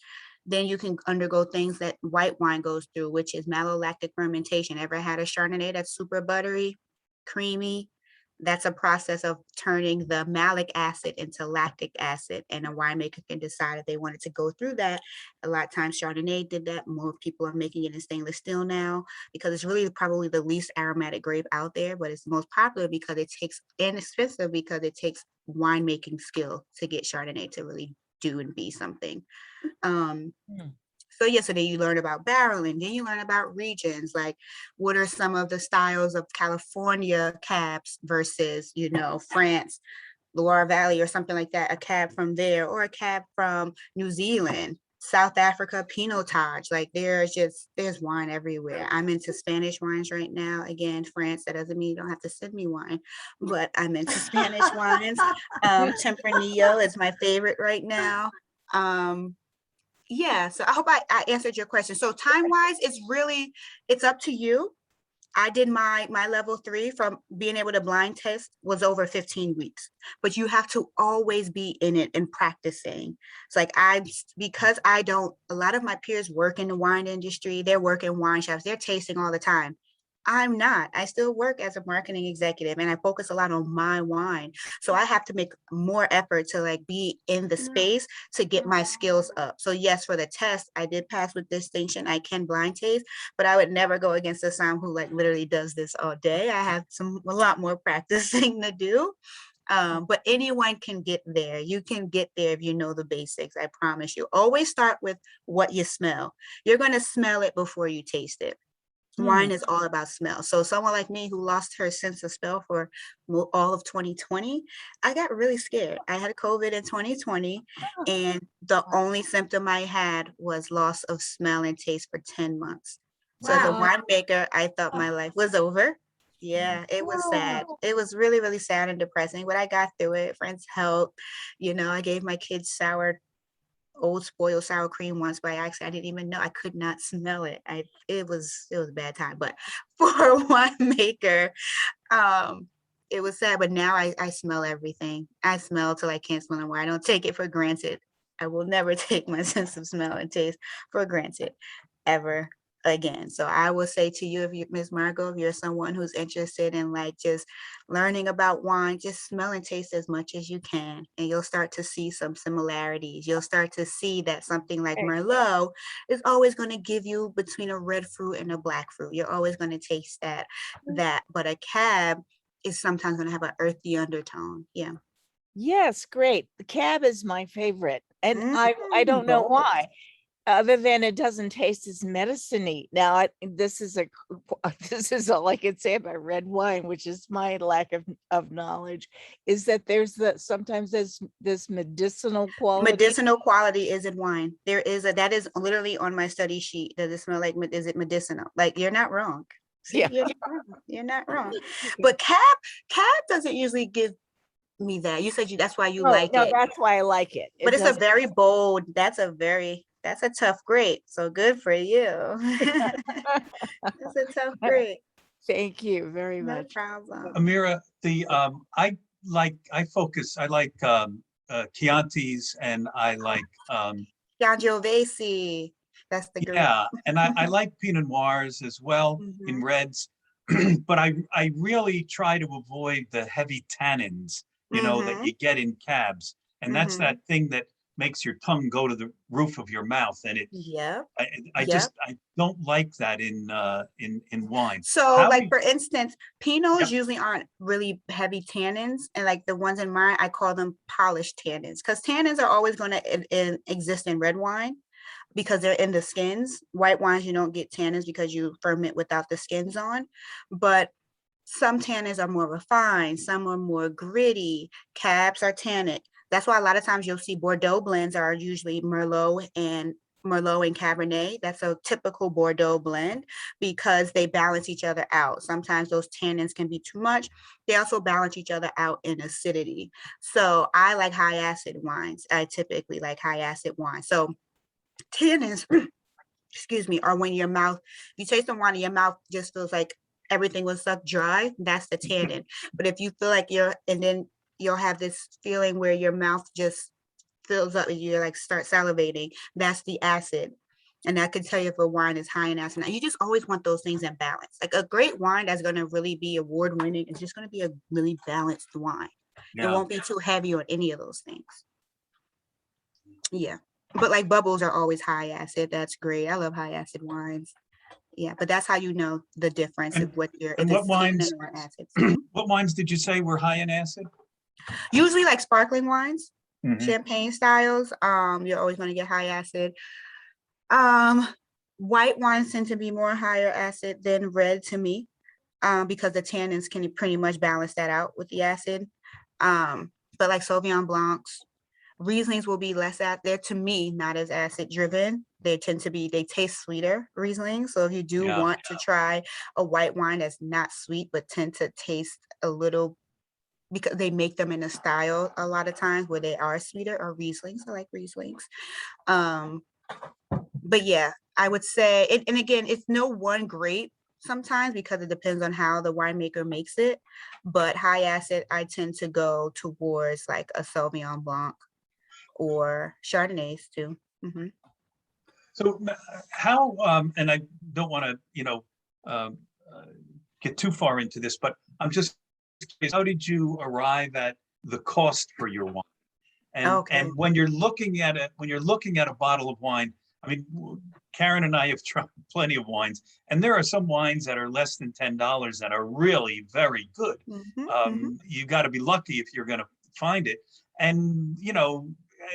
Then you can undergo things that white wine goes through, which is malolactic fermentation. Ever had a Chardonnay that's super buttery, creamy? That's a process of turning the malic acid into lactic acid, and a winemaker can decide if they wanted to go through that. A lot of times Chardonnay did that. More people are making it in stainless steel now because it's really probably the least aromatic grape out there, but it's the most popular because it takes, and expensive because it takes winemaking skill to get Chardonnay to really do and be something. So yeah, so then you learn about barreling, then you learn about regions, like what are some of the styles of California cabs versus, you know, France, Loire Valley or something like that, a cab from there, or a cab from New Zealand, South Africa, Pinotage. Like there's wine everywhere. I'm into Spanish wines right now. Again, France, that doesn't mean you don't have to send me wine, but I'm into Spanish wines. Tempranillo is my favorite right now. Yeah, so I hope I answered your question. So time-wise, it's up to you. I did my level 3 from being able to blind test was over 15 weeks, but you have to always be in it and practicing. It's like because a lot of my peers work in the wine industry, they're working wine shops, they're tasting all the time. I'm not. I still work as a marketing executive and I focus a lot on my wine. So I have to make more effort to like be in the space to get my skills up. So yes, for the test, I did pass with distinction. I can blind taste, but I would never go against a someone who like literally does this all day. I have a lot more practicing to do. But anyone can get there. You can get there if you know the basics. I promise you. Always start with what you smell. You're going to smell it before you taste it. Wine is all about smell. So someone like me who lost her sense of smell for all of 2020, I got really scared. I had COVID in 2020 and the only symptom I had was loss of smell and taste for 10 months. So as a winemaker, I thought my life was over. Yeah, it was sad. It was really, really sad and depressing, but I got through it. Friends helped. You know, I gave my kids old spoiled sour cream once by accident. I didn't even know. I could not smell it. It was a bad time. But for a winemaker, it was sad. But now I smell everything. I smell till I can't smell anymore. I don't take it for granted. I will never take my sense of smell and taste for granted ever again. So I will say to you, if you, Ms. Margot, if you're someone who's interested in like just learning about wine, just smell and taste as much as you can, and you'll start to see some similarities. You'll start to see that something like Merlot is always going to give you between a red fruit and a black fruit. You're always going to taste that, but a cab is sometimes going to have an earthy undertone. Yeah. Yes, great. The cab is my favorite. And I don't know why. Other than it doesn't taste as medicine-y. Now, this is all I can say about red wine, which is my lack of knowledge, is that sometimes there's this medicinal quality. Medicinal quality is in wine. That is literally on my study sheet. Does it smell like, is it medicinal? Like, you're not wrong. See, Yeah. You're not wrong. But cab doesn't usually give me that. You said that's why you like it. That's why I like it. But it's a very bold, that's a tough grape. So good for you. That's a tough grape. Thank you very much. No problem. Aamira, I like Chiantis and I like Sangiovese. That's the grape. yeah, and I like Pinot Noirs as well in reds, but I really try to avoid the heavy tannins, you know, that you get in cabs, and that's that thing that makes your tongue go to the roof of your mouth, and I don't like that in wine. So for instance, Pinots usually aren't really heavy tannins, and like the ones in mine, I call them polished tannins, because tannins are always going to exist in red wine because they're in the skins. White wines, you don't get tannins because you ferment without the skins on, but some tannins are more refined, some are more gritty. Cabs are tannic. That's why a lot of times you'll see Bordeaux blends are usually Merlot and Cabernet. That's a typical Bordeaux blend because they balance each other out. Sometimes those tannins can be too much. They also balance each other out in acidity. So I like high acid wines. I typically like high acid wine. So tannins, excuse me, are when your mouth, you taste the wine and your mouth just feels like everything was sucked dry. That's the tannin. But if you feel like and then you'll have this feeling where your mouth just fills up and you like start salivating. That's the acid. And I can tell you if a wine is high in acid. You just always want those things in balance. Like a great wine that's going to really be award winning is just going to be a really balanced wine. It Yeah. won't be too heavy on any of those things. Yeah. But like bubbles are always high acid. That's great. I love high acid wines. Yeah, but that's how you know the difference of what you're. And if what it's wines? tannin or acids. What wines did you say were high in acid? Usually like sparkling wines, Mhm. champagne styles. You're always going to get high acid. White wines tend to be more higher acid than red to me, because the tannins can pretty much balance that out with the acid. But like Sauvignon Blancs, Rieslings will be less they're to me not as acid driven. They taste sweeter, Riesling. So if you do Yeah. want to try a white wine that's not sweet but tend to taste a little, because they make them in a style a lot of times where they are sweeter, or Rieslings. I like Rieslings. But yeah, I would say it, and again, it's no one grape sometimes because it depends on how the winemaker makes it. But high acid, I tend to go towards like a Sauvignon Blanc or Chardonnays too. Mhm. So how, and I don't want to, get too far into this, but I'm just curious, how did you arrive at the cost for your wine? And when you're looking at it, when you're looking at a bottle of wine, I mean, Karen and I have tried plenty of wines, and there are some wines that are less than $10 that are really very good. You got to be lucky if you're going to find it. And,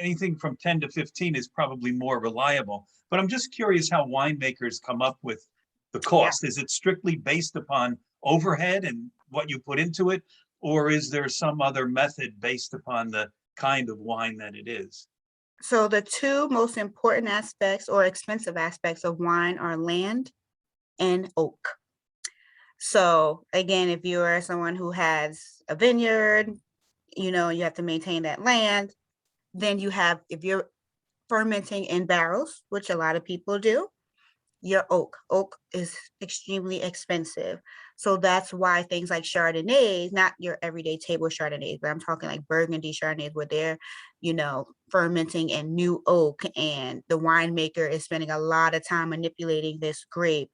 anything from 10 to 15 is probably more reliable. But I'm just curious how winemakers come up with the cost. Is it strictly based upon overhead and what you put into it? Or is there some other method based upon the kind of wine that it is? So the two most important aspects or expensive aspects of wine are land and oak. So again, if you are someone who has a vineyard, you have to maintain that land. Then you have, if you're fermenting in barrels, which a lot of people do, your oak. Oak is extremely expensive. So that's why things like Chardonnays, not your everyday table Chardonnays, but I'm talking like Burgundy Chardonnays where they're, fermenting in new oak, and the winemaker is spending a lot of time manipulating this grape,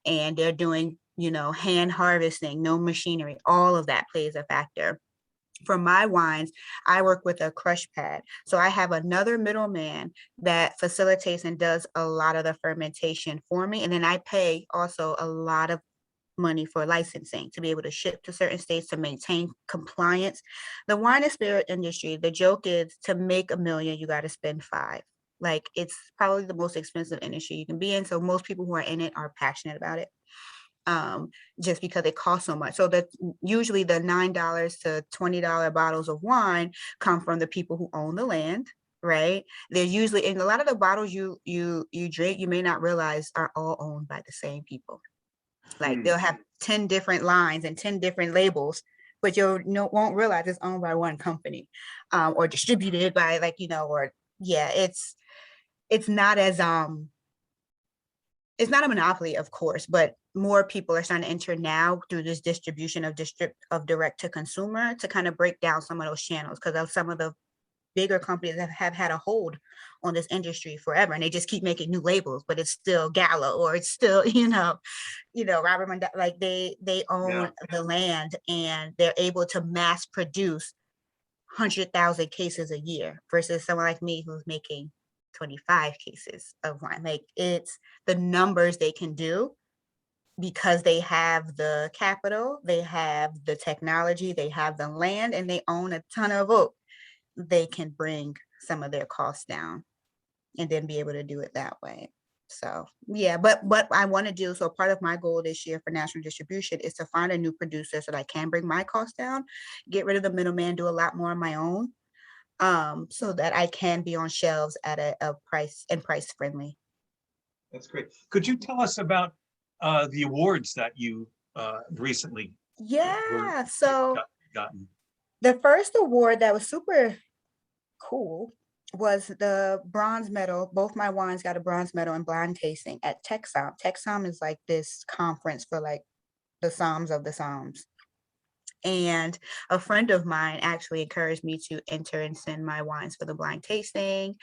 and they're doing, hand harvesting, no machinery. All of that plays a factor. For my wines, I work with a crush pad. So I have another middleman that facilitates and does a lot of the fermentation for me. And then I pay also a lot of money for licensing to be able to ship to certain states to maintain compliance. The wine and spirit industry, the joke is to make $1 million, you got to spend 5. Like, it's probably the most expensive industry you can be in. So most people who are in it are passionate about it. Just because it costs so much. So that usually the $9 to $20 bottles of wine come from the people who own the land, right? They're usually, and a lot of the bottles you drink, you may not realize are all owned by the same people. Like they'll have 10 different lines and 10 different labels, but won't realize it's owned by one company, or distributed by it's not as it's not a monopoly, of course, but more people are starting to enter now through this distribution of direct to consumer to kind of break down some of those channels, because some of the bigger companies have had a hold on this industry forever, and they just keep making new labels, but it's still Gallo, or it's still Robert Mondavi, like they own the land, and they're able to mass produce 100,000 cases a year versus someone like me who's making 25 cases of wine. Like, it's the numbers they can do because they have the capital, they have the technology, they have the land, and they own a ton of oak. They can bring some of their costs down and then be able to do it that way. So yeah, but what I want to do, so part of my goal this year for national distribution is to find a new producer so that I can bring my costs down, get rid of the middleman, do a lot more on my own, so that I can be on shelves at a price friendly. That's great. Could you tell us about the awards that you recently gotten? The first award that was super cool was the bronze medal. Both my wines got a bronze medal in blind tasting at TechSom. TechSom is like this conference for like the Psalms of the Psalms. And a friend of mine actually encouraged me to enter and send my wines for the blind tasting.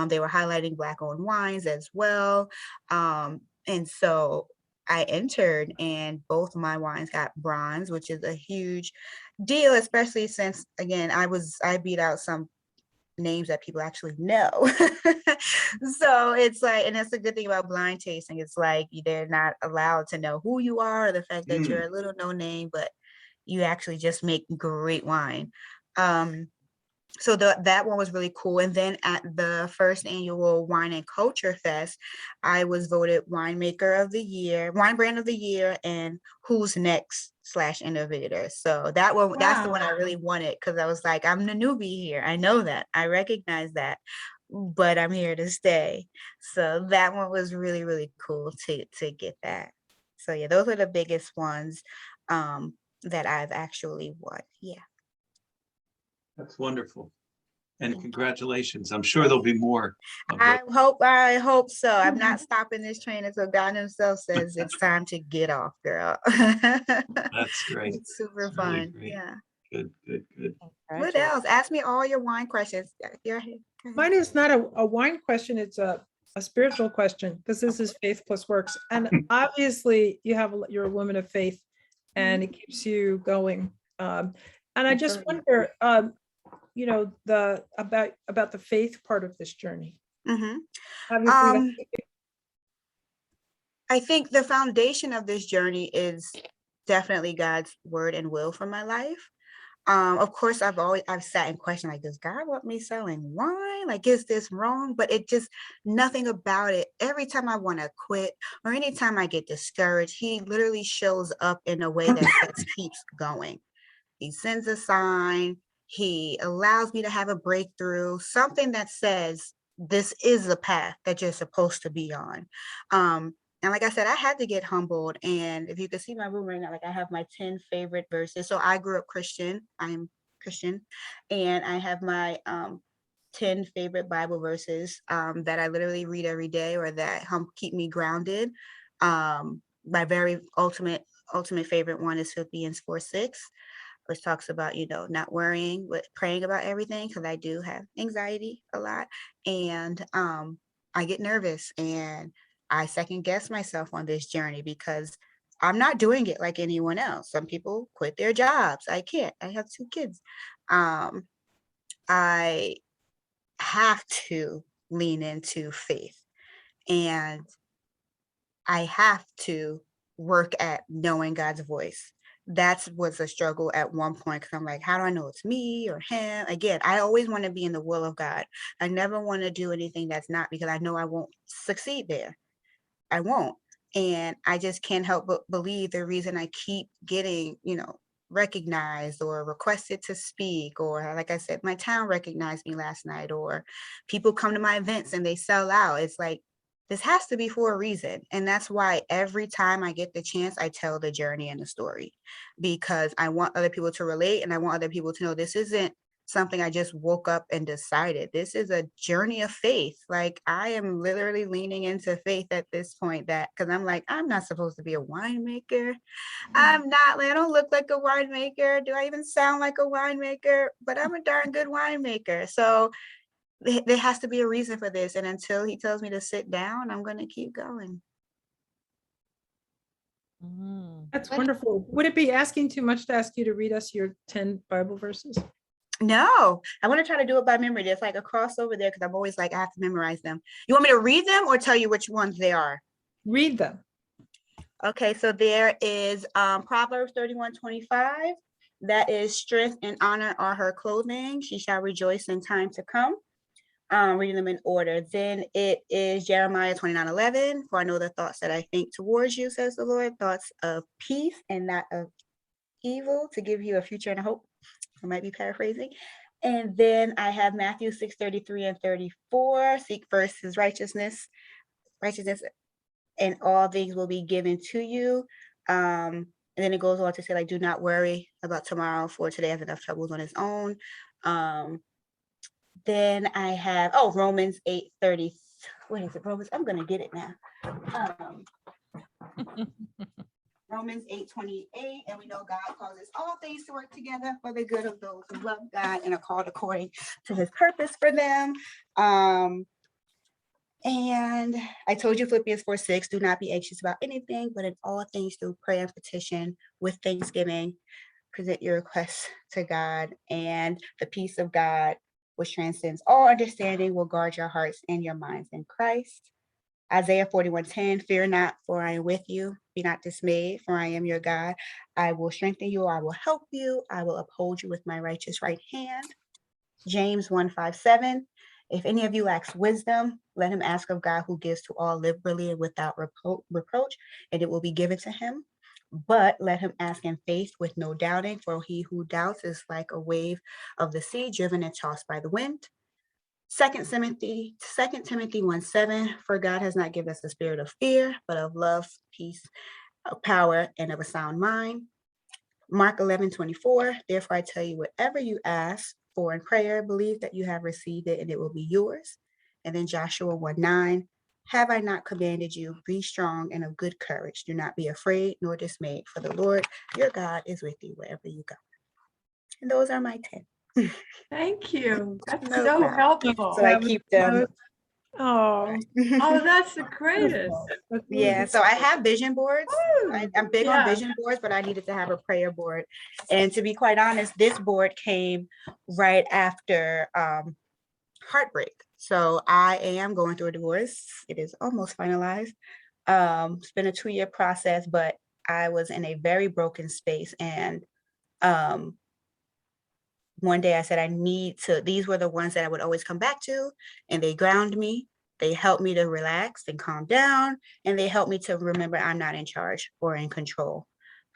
They were highlighting Black-owned wines as well. And so I entered, and both my wines got bronze, which is a huge deal, especially since, again, I beat out some names that people actually know. So it's like, and that's the good thing about blind tasting. It's like they're not allowed to know who you are, or the fact that you're a little no name, but you actually just make great wine. So that one was really cool. And then at the first annual Wine and Culture Fest, I was voted Winemaker of the Year, Wine Brand of the Year, and Who's Next / Innovator. So that one, that's the one I really wanted, because I was like, I'm the newbie here. I know that. I recognize that, but I'm here to stay. So that one was really, really cool to get that. So yeah, those are the biggest ones that I've actually won. Yeah. That's wonderful. And congratulations. I'm sure there'll be more. I hope so. I'm not stopping this train until God himself says it's time to get off, girl. That's great. It's super That's really fun. great. Yeah. Good. What else? Ask me all your wine questions. Go ahead. Mine is not a wine question, it's a spiritual question, because this is Faith+Works. And obviously you're a woman of faith, and it keeps you going. And I just wonder, about the faith part of this journey. Obviously, I think the foundation of this journey is definitely God's word and will for my life. Of course, I've sat and questioned, like, does God want me selling wine? Like, is this wrong? But it just, nothing about it. Every time I want to quit, or anytime I get discouraged, he literally shows up in a way that just keeps going. He sends a sign. He allows me to have a breakthrough, something that says, this is the path that you're supposed to be on. And like I said, I had to get humbled. And if you can see my room right now, like I have my 10 favorite verses. So I grew up Christian. I'm Christian. And I have my 10 favorite Bible verses that I literally read every day, or that keep me grounded. My very ultimate favorite one is Philippians 4:6, which talks about, not worrying, but praying about everything, because I do have anxiety a lot. And I get nervous, and I second guess myself on this journey, because I'm not doing it like anyone else. Some people quit their jobs. I can't. I have 2 kids. I have to lean into faith, and I have to work at knowing God's voice. That was a struggle at one point, because I'm like, how do I know it's me or him? Again, I always want to be in the will of God. I never want to do anything that's not, because I know I won't succeed there. I won't. And I just can't help but believe the reason I keep getting, recognized or requested to speak, or like I said, my town recognized me last night, or people come to my events and they sell out. It's like, this has to be for a reason. And that's why every time I get the chance, I tell the journey and the story, because I want other people to relate, and I want other people to know this isn't something I just woke up and decided. This is a journey of faith. Like, I am literally leaning into faith at this point, because I'm like, I'm not supposed to be a winemaker. I'm not. I don't look like a winemaker. Do I even sound like a winemaker? But I'm a darn good winemaker. So there has to be a reason for this. And until he tells me to sit down, I'm going to keep going. That's wonderful. Would it be asking too much to ask you to read us your 10 Bible verses? No, I want to try to do it by memory. There's like a crossover there, because I'm always like, I have to memorize them. You want me to read them or tell you which ones they are? Read them. Okay, so there is Proverbs 31:25. That is, strength and honor are her clothing. She shall rejoice in time to come. Reading them in order. Then it is Jeremiah 29:11. For I know the thoughts that I think towards you, says the Lord, thoughts of peace and not of evil, to give you a future and a hope. I might be paraphrasing. And then I have Matthew 6:33 and 34. Seek first his righteousness, and all things will be given to you. And then it goes on to say, like, do not worry about tomorrow, for today has enough troubles on its own. Then I have, Romans 8:30. What is it, Romans? I'm going to get it now. Romans 8:28, and we know God causes all things to work together for the good of those who love God and are called according to his purpose for them. And I told you Philippians 4:6, do not be anxious about anything, but in all things through prayer and petition with thanksgiving, present your requests to God, and the peace of God, which transcends all understanding, will guard your hearts and your minds in Christ. Isaiah 41:10, fear not, for I am with you. Be not dismayed, for I am your God. I will strengthen you, I will help you, I will uphold you with my righteous right hand. James 1:5-7, if any of you lacks wisdom, let him ask of God, who gives to all liberally and without reproach, and it will be given to him. But let him ask in faith with no doubting, for he who doubts is like a wave of the sea driven and tossed by the wind. 2 Timothy 1:7, for God has not given us a spirit of fear, but of love, peace, of power, and of a sound mind. Mark 11:24, therefore I tell you, whatever you ask for in prayer, believe that you have received it and it will be yours. And then Joshua 1:9, have I not commanded you, be strong and of good courage, do not be afraid nor dismayed, for the Lord your God is with you wherever you go. And those are my 10. Thank you. That's No so problem. helpful. So I keep them. Oh, oh, that's the greatest. Beautiful. That's really Yeah, so I have vision boards. Woo! I'm big on Yeah. vision boards, but I needed to have a prayer board. And to be quite honest, this board came right after heartbreak. So I am going through a divorce. It is almost finalized. It's been a 2-year process, but I was in a very broken space. And one day I said, I need to, these were the ones that I would always come back to, and they ground me. They helped me to relax and calm down, and they helped me to remember I'm not in charge or in control.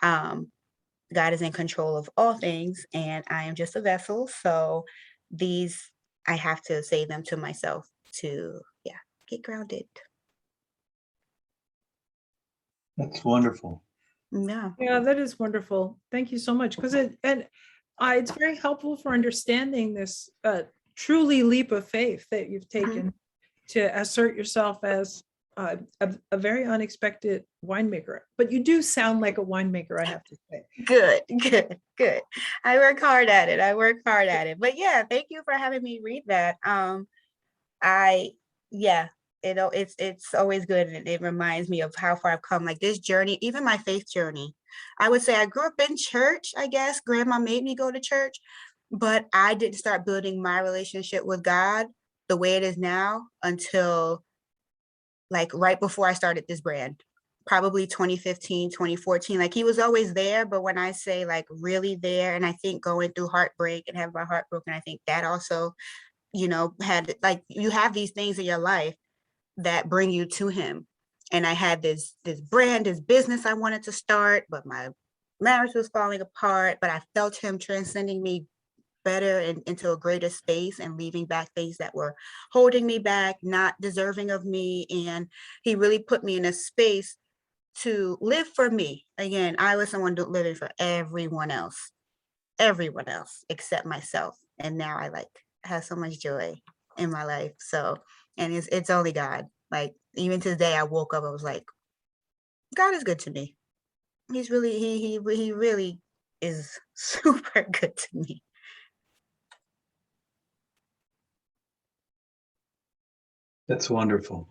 God is in control of all things, and I am just a vessel. So these, I have to say them to myself to, get grounded. That's wonderful. Yeah. Yeah, that is wonderful. Thank you so much. Because it's very helpful for understanding this truly leap of faith that you've taken to assert yourself as a very unexpected winemaker. But you do sound like a winemaker, I have to say. Good. I work hard at it. But yeah, thank you for having me read that. It's always good, and it reminds me of how far I've come. Like this journey, even my faith journey. I would say I grew up in church, I guess. Grandma made me go to church, but I didn't start building my relationship with God the way it is now until like right before I started this brand, probably 2015, 2014. Like he was always there, but when I say like really there, and I think going through heartbreak and having my heart broken, I think that also, had like, you have these things in your life that bring you to him. And I had this brand, this business I wanted to start, but my marriage was falling apart, but I felt him transcending me better and into a greater space and leaving back things that were holding me back, not deserving of me. And he really put me in a space to live for me. Again, I was someone living for everyone else except myself. And now I have so much joy in my life. So, and it's only God. Like even to the day I woke up, I was like, God is good to me. He's really, he really is super good to me. That's wonderful.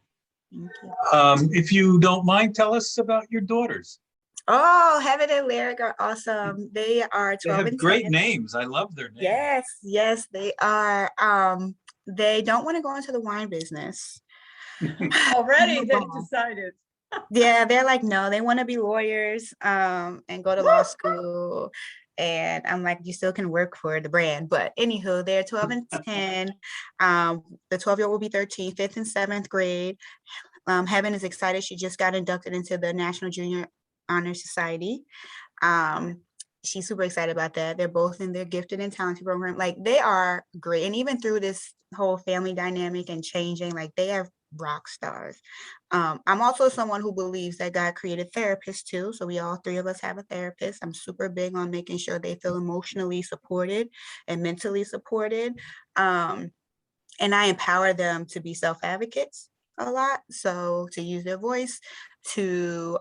Thank you. If you don't mind, tell us about your daughters. Oh, Heaven and Lyric are awesome. They are They 12 have and great 10. names. I love their names. Yes, they are. They don't want to go into the wine business. Already they decided. Yeah, they're like, no, they want to be lawyers and go to law school. And I'm like, you still can work for the brand. But anywho, they're 12 and 10. The 12-year-old will be 13, 5th and 7th grade. Heaven is excited. She just got inducted into the National Junior Honor Society. She's super excited about that. They're both in their gifted and talented program. Like they are great. And even through this whole family dynamic and changing, like they are rock stars. I'm also someone who believes that God created therapists too. So we all three of us have a therapist. I'm super big on making sure they feel emotionally supported and mentally supported. And I empower them to be self-advocates a lot. So to use their voice, to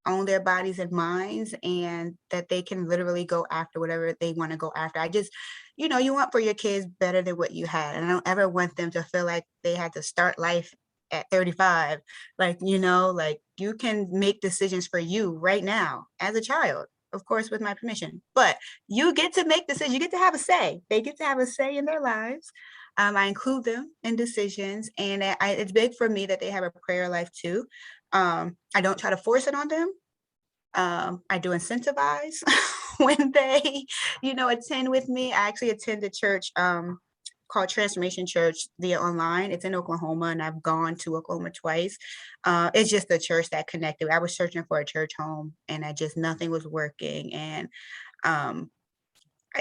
own their bodies and minds, and that they can literally go after whatever they want to go after. I just, you know, you want for your kids better than what you had. And I don't ever want them to feel like they had to start life at 35. Like, you know, like you can make decisions for you right now as a child, of course, with my permission, but you get to make decisions. You get to have a say. They get to have a say in their lives. I include them in decisions, and it's big for me that they have a prayer life too. I don't try to force it on them. I do incentivize when they, you know, attend with me. I actually attend a church called Transformation Church via online. It's in Oklahoma, and I've gone to Oklahoma twice. It's just a church that connected. I was searching for a church home, and nothing was working. And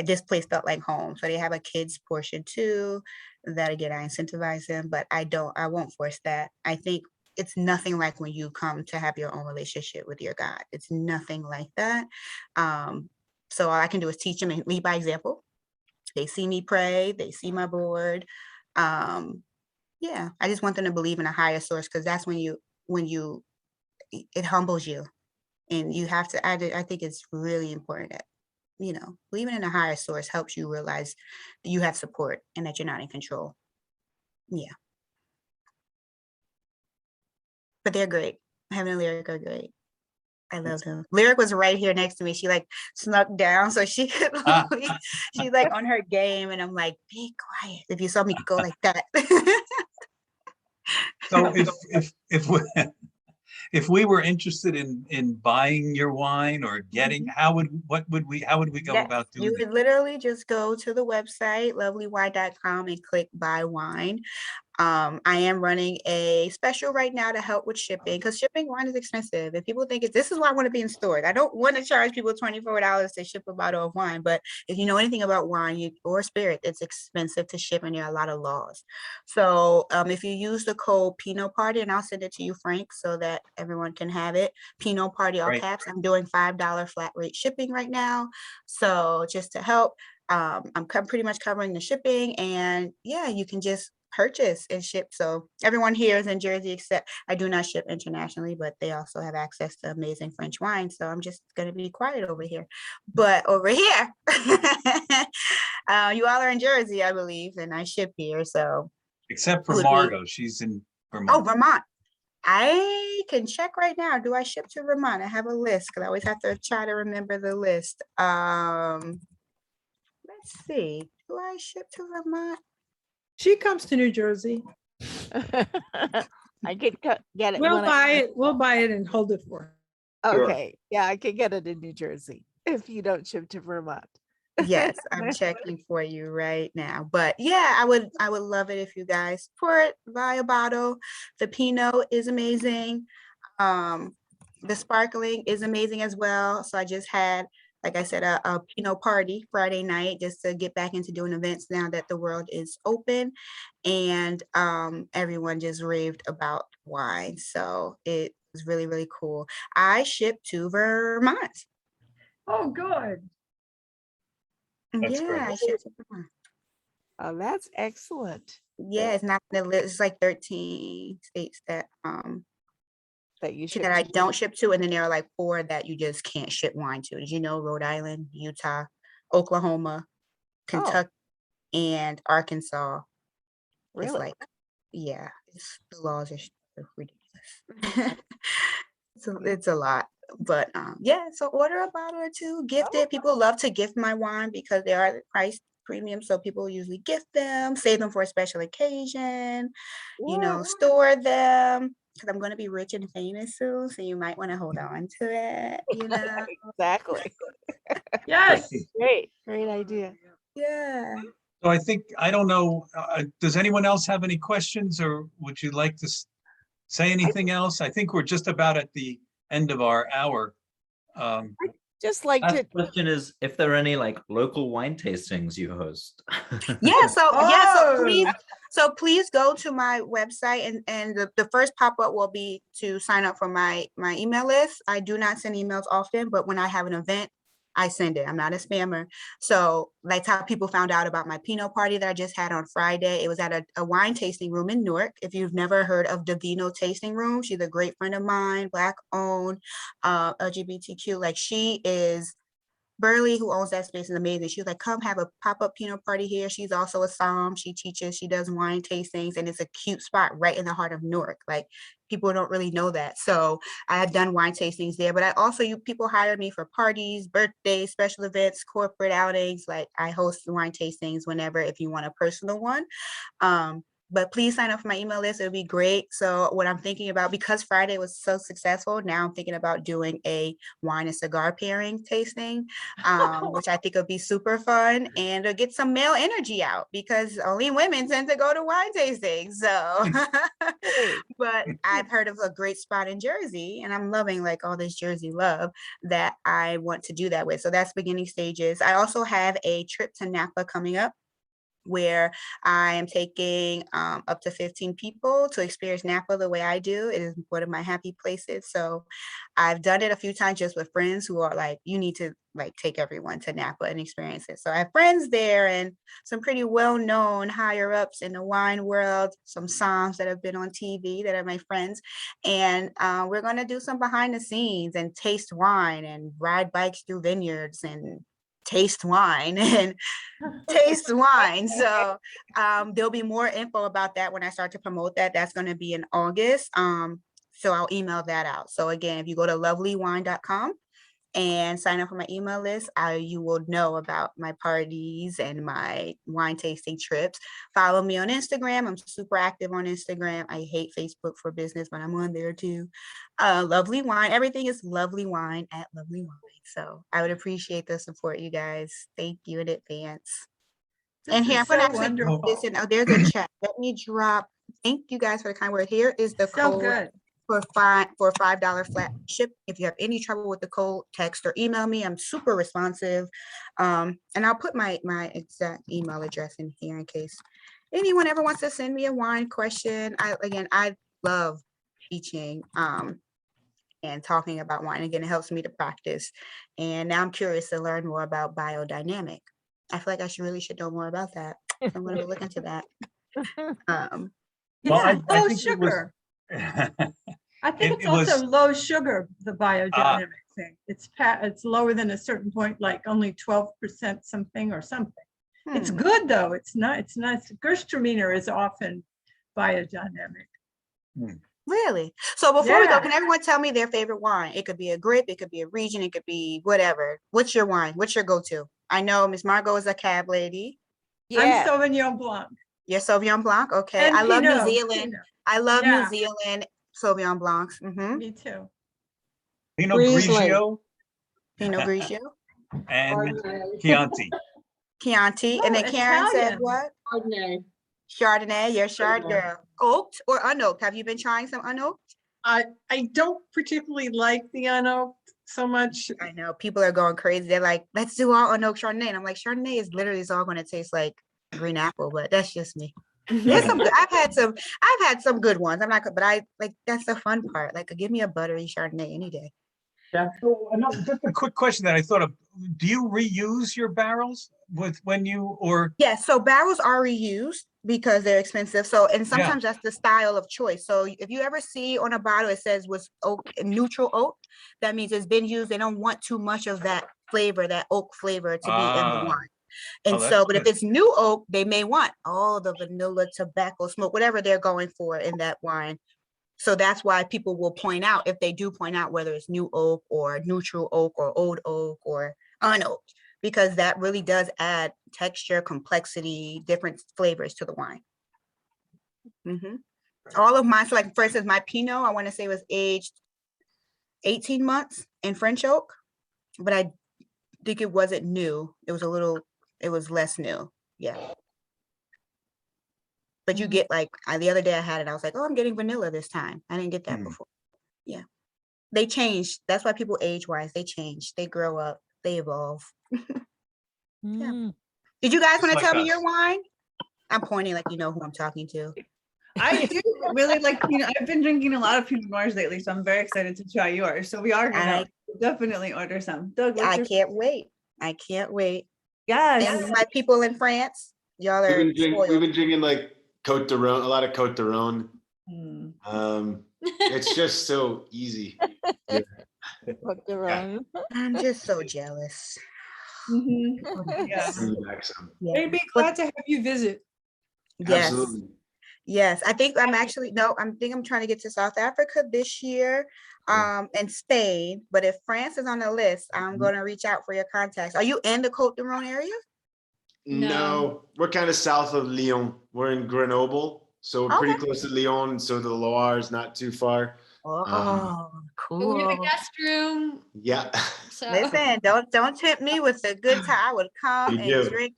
this place felt like home. So they have a kids portion too. That again, I incentivize them, but I won't force that. I think it's nothing like when you come to have your own relationship with your God. It's nothing like that. So all I can do is teach them and lead by example. They see me pray, they see my board. Yeah, I just want them to believe in a higher source, because that's when it humbles you. And you have to, I think it's really important that, you know, believing in a higher source helps you realize that you have support and that you're not in control. Yeah. But they're great. Heaven and Lyric are great. I love them. Lyric was right here next to me. She like snuck down so she could she's like on her game, and I'm like, be quiet. If you saw me go like that. So if we were interested in buying your wine or getting, how would we go about doing You that? would literally just go to the website, lovelywine.com, and click buy wine. I am running a special right now to help with shipping, because shipping wine is expensive. And people think this is why I want to be in stores. I don't want to charge people $24 to ship a bottle of wine. But if you know anything about wine or spirit, it's expensive to ship, and there are a lot of laws. So if you use the code Pinot Party, and I'll send it to you, Frank, so that everyone can have it. Pinot Party, all caps. I'm doing $5 flat rate shipping right now. So just to help, I'm pretty much covering the shipping, and yeah, you can just purchase and ship. So everyone here is in Jersey, except I do not ship internationally, but they also have access to amazing French wine. So I'm just going to be quiet over here. But over here, you all are in Jersey, I believe, and I ship here. So except for Margot, she's in Vermont. Oh, Vermont. I can check right now. Do I ship to Vermont? I have a list, because I always have to try to remember the list. Let's see. Do I ship to Vermont? She comes to New Jersey. I could get it. We'll buy it. We'll buy it and hold it for her. Okay. Yeah, I could get it in New Jersey if you don't ship to Vermont. Yes, I'm checking for you right now. But yeah, I would love it if you guys support, buy a bottle. The Pinot is amazing. The sparkling is amazing as well. So I just had, like I said, a Pinot party Friday night, just to get back into doing events now that the world is open, and everyone just raved about wine. So it was really, really cool. I ship to Vermont. Oh, good. That's great. I ship to Vermont. Oh, that's excellent. Yeah, it's not the list. It's like 13 states that that you ship that I to. don't ship to, and then there are like 4 that you just can't ship wine to. Did you know? Rhode Island, Utah, Oklahoma, Kentucky, and Arkansas. Really? It's like, yeah, the laws are ridiculous. It's a lot. But yeah, so order a bottle or 2, gift it. People love to gift my wine because they are priced premium, so people usually gift them, save them for a special occasion, you know, store them, because I'm going to be rich and famous soon, so you might want to hold on to it, you know. Exactly. Yes. Great idea. Yeah. So I don't know, does anyone else have any questions, or would you like to say anything else? I think we're just about at the end of our hour. Just like Last to. question is if there are any like local wine tastings you host. Yeah, so please go to my website, and the first pop-up will be to sign up for my email list. I do not send emails often, but when I have an event, I send it. I'm not a spammer. So that's how people found out about my Pinot party that I just had on Friday. It was at a wine tasting room in Newark. If you've never heard of Davino Tasting Room, she's a great friend of mine, Black owned, LGBTQ. Like, she is Burley, who owns that space, is amazing. She was like, come have a pop-up Pinot party here. She's also a somm. She teaches, she does wine tastings, and it's a cute spot right in the heart of Newark. Like, people don't really know that. So I have done wine tastings there, but I also, people hire me for parties, birthdays, special events, corporate outings. Like, I host wine tastings whenever, if you want a personal one. But please sign up for my email list. It'll be great. So what I'm thinking about, because Friday was so successful, now I'm thinking about doing a wine and cigar pairing tasting, which I think will be super fun, and to get some male energy out, because only women tend to go to wine tastings. So, but I've heard of a great spot in Jersey, and I'm loving like all this Jersey love that I want to do that with. So that's beginning stages. I also have a trip to Napa coming up, where I am taking up to 15 people to experience Napa the way I do. It is one of my happy places. So I've done it a few times just with friends who are like, you need to like take everyone to Napa and experience it. So I have friends there and some pretty well-known higher ups in the wine world, some somms that have been on TV that are my friends. And we're going to do some behind the scenes and taste wine and ride bikes through vineyards and taste wine and taste wine. So there'll be more info about that when I start to promote that. That's going to be in August. So I'll email that out. So again, if you go to loveleewine.com and sign up for my email list, you will know about my parties and my wine tasting trips. Follow me on Instagram. I'm super active on Instagram. I hate Facebook for business, but I'm on there too. Lovely Wine. Everything is Lovely Wine at Lovely Wine. So I would appreciate the support, you guys. Thank you in advance. And here, I'm going to actually put this in. Oh, there's a chat. Let me drop. Thank you guys for the kind word. Here is the code. Good. For $5 flat ship. If you have any trouble with the code, text or email me. I'm super responsive. And I'll put my exact email address in here in case anyone ever wants to send me a wine question. I love teaching and talking about wine. Again, it helps me to practice. And now I'm curious to learn more about biodynamic. I feel like I should know more about that. So I'm going to look into that. Low sugar. I think it's also low sugar, the biodynamic thing. It's lower than a certain point, like only 12% something or something. It's good though. It's nice. Gewürztraminer is often biodynamic. Really? So before we go, can everyone tell me their favorite wine? It could be a grape, it could be a region, it could be whatever. What's your wine? What's your go-to? I know Miss Margot is a cab lady. I'm Sauvignon Blanc. You're Sauvignon Blanc? Okay. And I love Pinot. New Zealand. I love New Zealand Sauvignon Blancs. Me too. Pinot Grigio. Pinot Grigio. And Chianti. Chianti. And then Karen said what? Chardonnay. You're a Chard girl. Oaked or unoaked? Have you been trying some unoaked? I don't particularly like the unoaked so much. I know people are going crazy. They're like, let's do all unoaked Chardonnay. And I'm like, Chardonnay is literally all going to taste like green apple, but that's just me. There's some good, I've had some good ones. I'm not good, but I like, that's the fun part. Like, give me a buttery Chardonnay any day. Yeah. So just a quick question that I thought of. Do you reuse your barrels Yeah, so barrels are reused because they're expensive. So, and sometimes that's the style of choice. So if you ever see on a bottle, it says was oak, neutral oak, that means it's been used. They don't want too much of that flavor, that oak flavor to be in the wine. And but if it's new oak, they may want all the vanilla, tobacco, smoke, whatever they're going for in that wine. So that's why people will point out, if they do point out whether it's new oak or neutral oak or old oak or unoaked, because that really does add texture, complexity, different flavors to the wine. All of mine, so like for instance, my Pinot, I want to say was aged 18 months in French oak, but I think it wasn't new. It was less new. Yeah. But you get like, the other day I had it, I was like, oh, I'm getting vanilla this time. I didn't get that before. Yeah. They change. That's why people age wise, they change, they grow up, they evolve. Yeah. Did you guys want to tell me your wine? I'm pointing like you know who I'm talking to. I do really like, I've been drinking a lot of Pinot Noirs lately, so I'm very excited to try yours. So we are gonna Definitely order some. Doug, what's I your? can't wait. I can't wait. Yes. And my people in France, y'all are We've spoiled. been drinking like Cote de Rhone, a lot of Cote de Rhone. Mm. It's just so easy. Yeah. Put their own. I'm just so jealous. Yeah. Bring back some. Yeah. They'd be glad to have you visit. Yes. Absolutely. Yes, I think I'm actually, no, I'm trying to get to South Africa this year, and Spain. But if France is on the list, I'm going to reach out for your contacts. Are you in the Côte d'Ivoire area? No, we're kind of south of Lyon. We're in Grenoble, so we're pretty close to Lyon. So the Loire is not too far. Oh, But we have a cool. guest room, Yeah. so. Listen, don't tempt me with a good time. I would come You and do. drink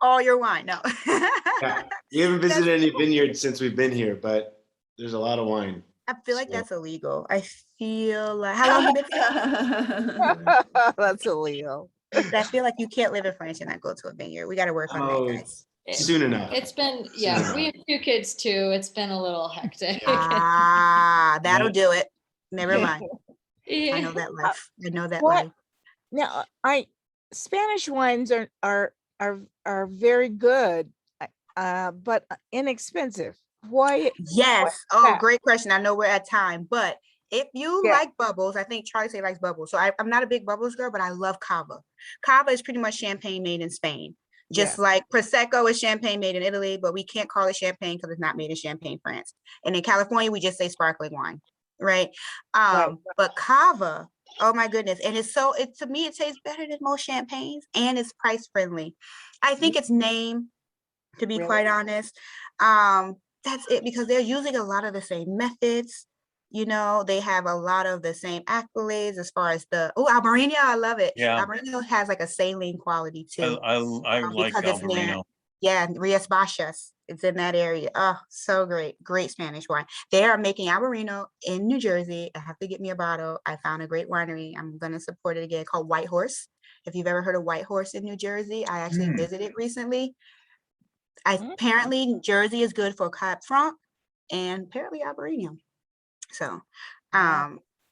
all your wine. No. Yeah. We haven't visited any vineyards since we've been here, but there's a lot of wine. I feel like So- that's illegal. I feel like, how long you been here? That's illegal. I feel like you can't live in France and not go to a vineyard. We got to work on Oh, that, guys. soon enough. It's been, yeah, we have 2 kids too. It's been a little hectic. Ah, that'll Yeah. do it. Never mind. I Yeah. know that life. I know that What? life. Now, Spanish wines are very good, but inexpensive. Why? Yes. Oh, that? great question. I know we're at time, but if you Yeah. like bubbles, I think Charlie say likes bubbles. So I'm not a big bubbles girl, but I love cava. Cava is pretty much champagne made in Spain. Just like Prosecco is champagne made in Italy, but we can't call it champagne because it's not made in Champagne, France. And in California, we just say sparkling wine, right? But cava, oh my goodness. And to me, it tastes better than most champagnes and it's price friendly. I think it's name, to be Really? quite honest. That's it, because they're using a lot of the same methods. You know, they have a lot of the same accolades as far as Albarino, I love it. Yeah. Albarino has like a saline quality too. I like because it's near, Albarino. yeah, Rias Baixas. It's in that area. Oh, so great. Great Spanish wine. They are making Albarino in New Jersey. I have to get me a bottle. I found a great winery. I'm going to support it again, called White Horse. If you've ever heard of White Horse in New Jersey, I actually visited recently. Apparently Jersey is good for Cab Franc and apparently Albarino. So,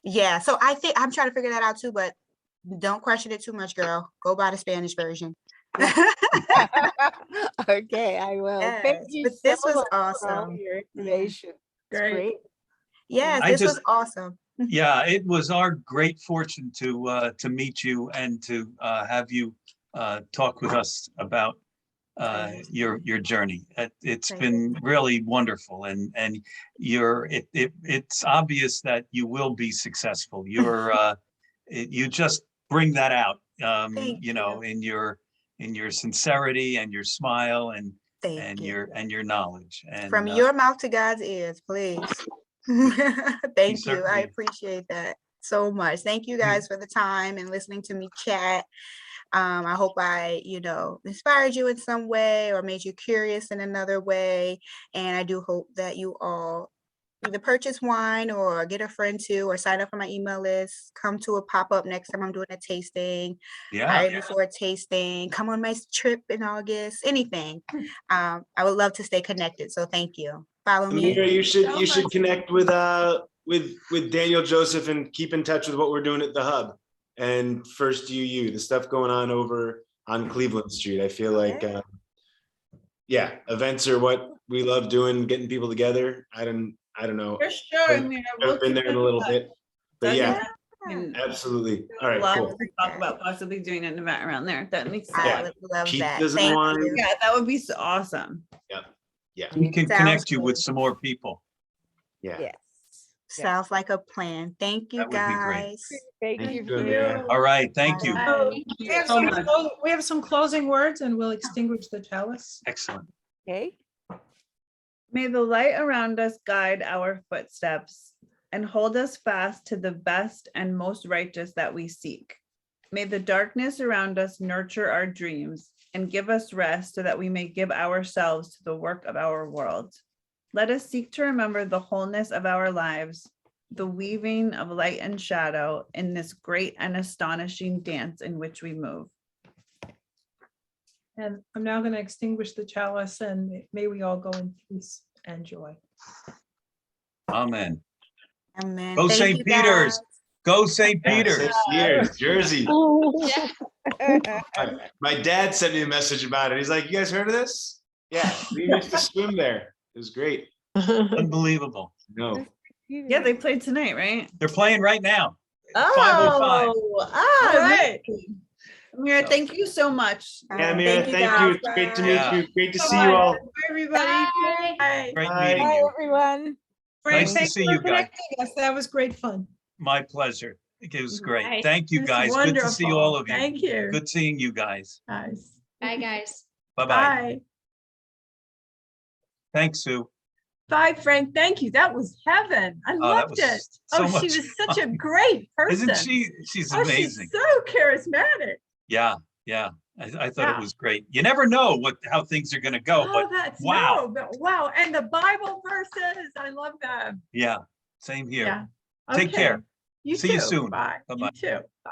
yeah. So I think I'm trying to figure that out too, but don't question it too much, girl. Go buy the Spanish version. Okay, I will. Yes, Thank you but this so was much for all awesome. your information. It's Great. great. Yes, I this was just- awesome. Yeah, it was our great fortune to meet you and to have you talk with us about your journey. It's Thank been really wonderful, and it's obvious that you will be successful. You just bring that out, Thank you know, in your sincerity and your smile and Thank you. your knowledge. And From your mouth to God's ears, please. Thank you. I certainly- appreciate that so much. Thank you guys for the time and listening to me chat. I hope I, inspired you in some way or made you curious in another way. And I do hope that you all either purchase wine or get a friend to, or sign up for my email list, come to a pop-up next time I'm doing a tasting, Yeah. before a tasting, come on my trip in August, anything. I would love to stay connected. So thank you. Follow me. Aamira, you should connect with Daniel Joseph and keep in touch with what we're doing at the Hub and First UU, the stuff going on over on Cleveland Street. I feel like, events are what we love doing, getting people together. I don't know. For sure. I've never been there in a little bit, but yeah, And absolutely. All right, love cool. to talk about possibly doing an event around there. That makes I sense. would love that. Pizzas and Thank wine. you. Yeah, that would be so awesome. Yeah, We can Sounds connect you with good. some more people. yeah. Yes. Sounds like a plan. Thank you, That would be great. guys. Thank Thank you. you, Aamira. All right, thank you. Bye. We have some closing words and we'll extinguish the chalice. Excellent. Okay. May the light around us guide our footsteps and hold us fast to the best and most righteous that we seek. May the darkness around us nurture our dreams and give us rest so that we may give ourselves to the work of our world. Let us seek to remember the wholeness of our lives, the weaving of light and shadow in this great and astonishing dance in which we move. And I'm now going to extinguish the chalice and may we all go in peace and joy. Amen. Amen. Go Thank St. you, Peter's. guys. Go St. Yeah, Peter's. 6 years, Jersey. Yeah. My dad sent me a message about it. He's like, "You guys heard of this?" Yeah, we used to swim there. It was great. Unbelievable. No, Yeah, they played tonight, right? They're playing right now. 5:05. All right. Aamira, So- thank you so much. yeah, Aamira, thank you. guys. It's great to Yeah. meet you. Great to see Bye. you all. Bye, everybody. Bye. Bye. Great Bye. meeting Bye, you. everyone. Frank, Nice to thanks see for you guys. connecting us. That was great fun. My pleasure. It was great. Bye. Thank you, It's guys. Good to see wonderful. all of you. Thank you. Good seeing you guys. Guys. Bye, guys. Bye-bye. Bye. Thanks, Sue. Bye, Frank. Thank you. That was heaven. I Oh, that loved was it. so Oh, she much was such a fun. great person. Isn't she? She's Oh, amazing. she's so charismatic. Yeah, yeah. I thought Yeah. it was great. You never know how things are gonna go, Oh, but that's wow. no, but wow. And the Bible verses, I love them. yeah, same here. Yeah. Take Okay. care. You See you too. soon. Bye. Bye-bye. You too. Bye.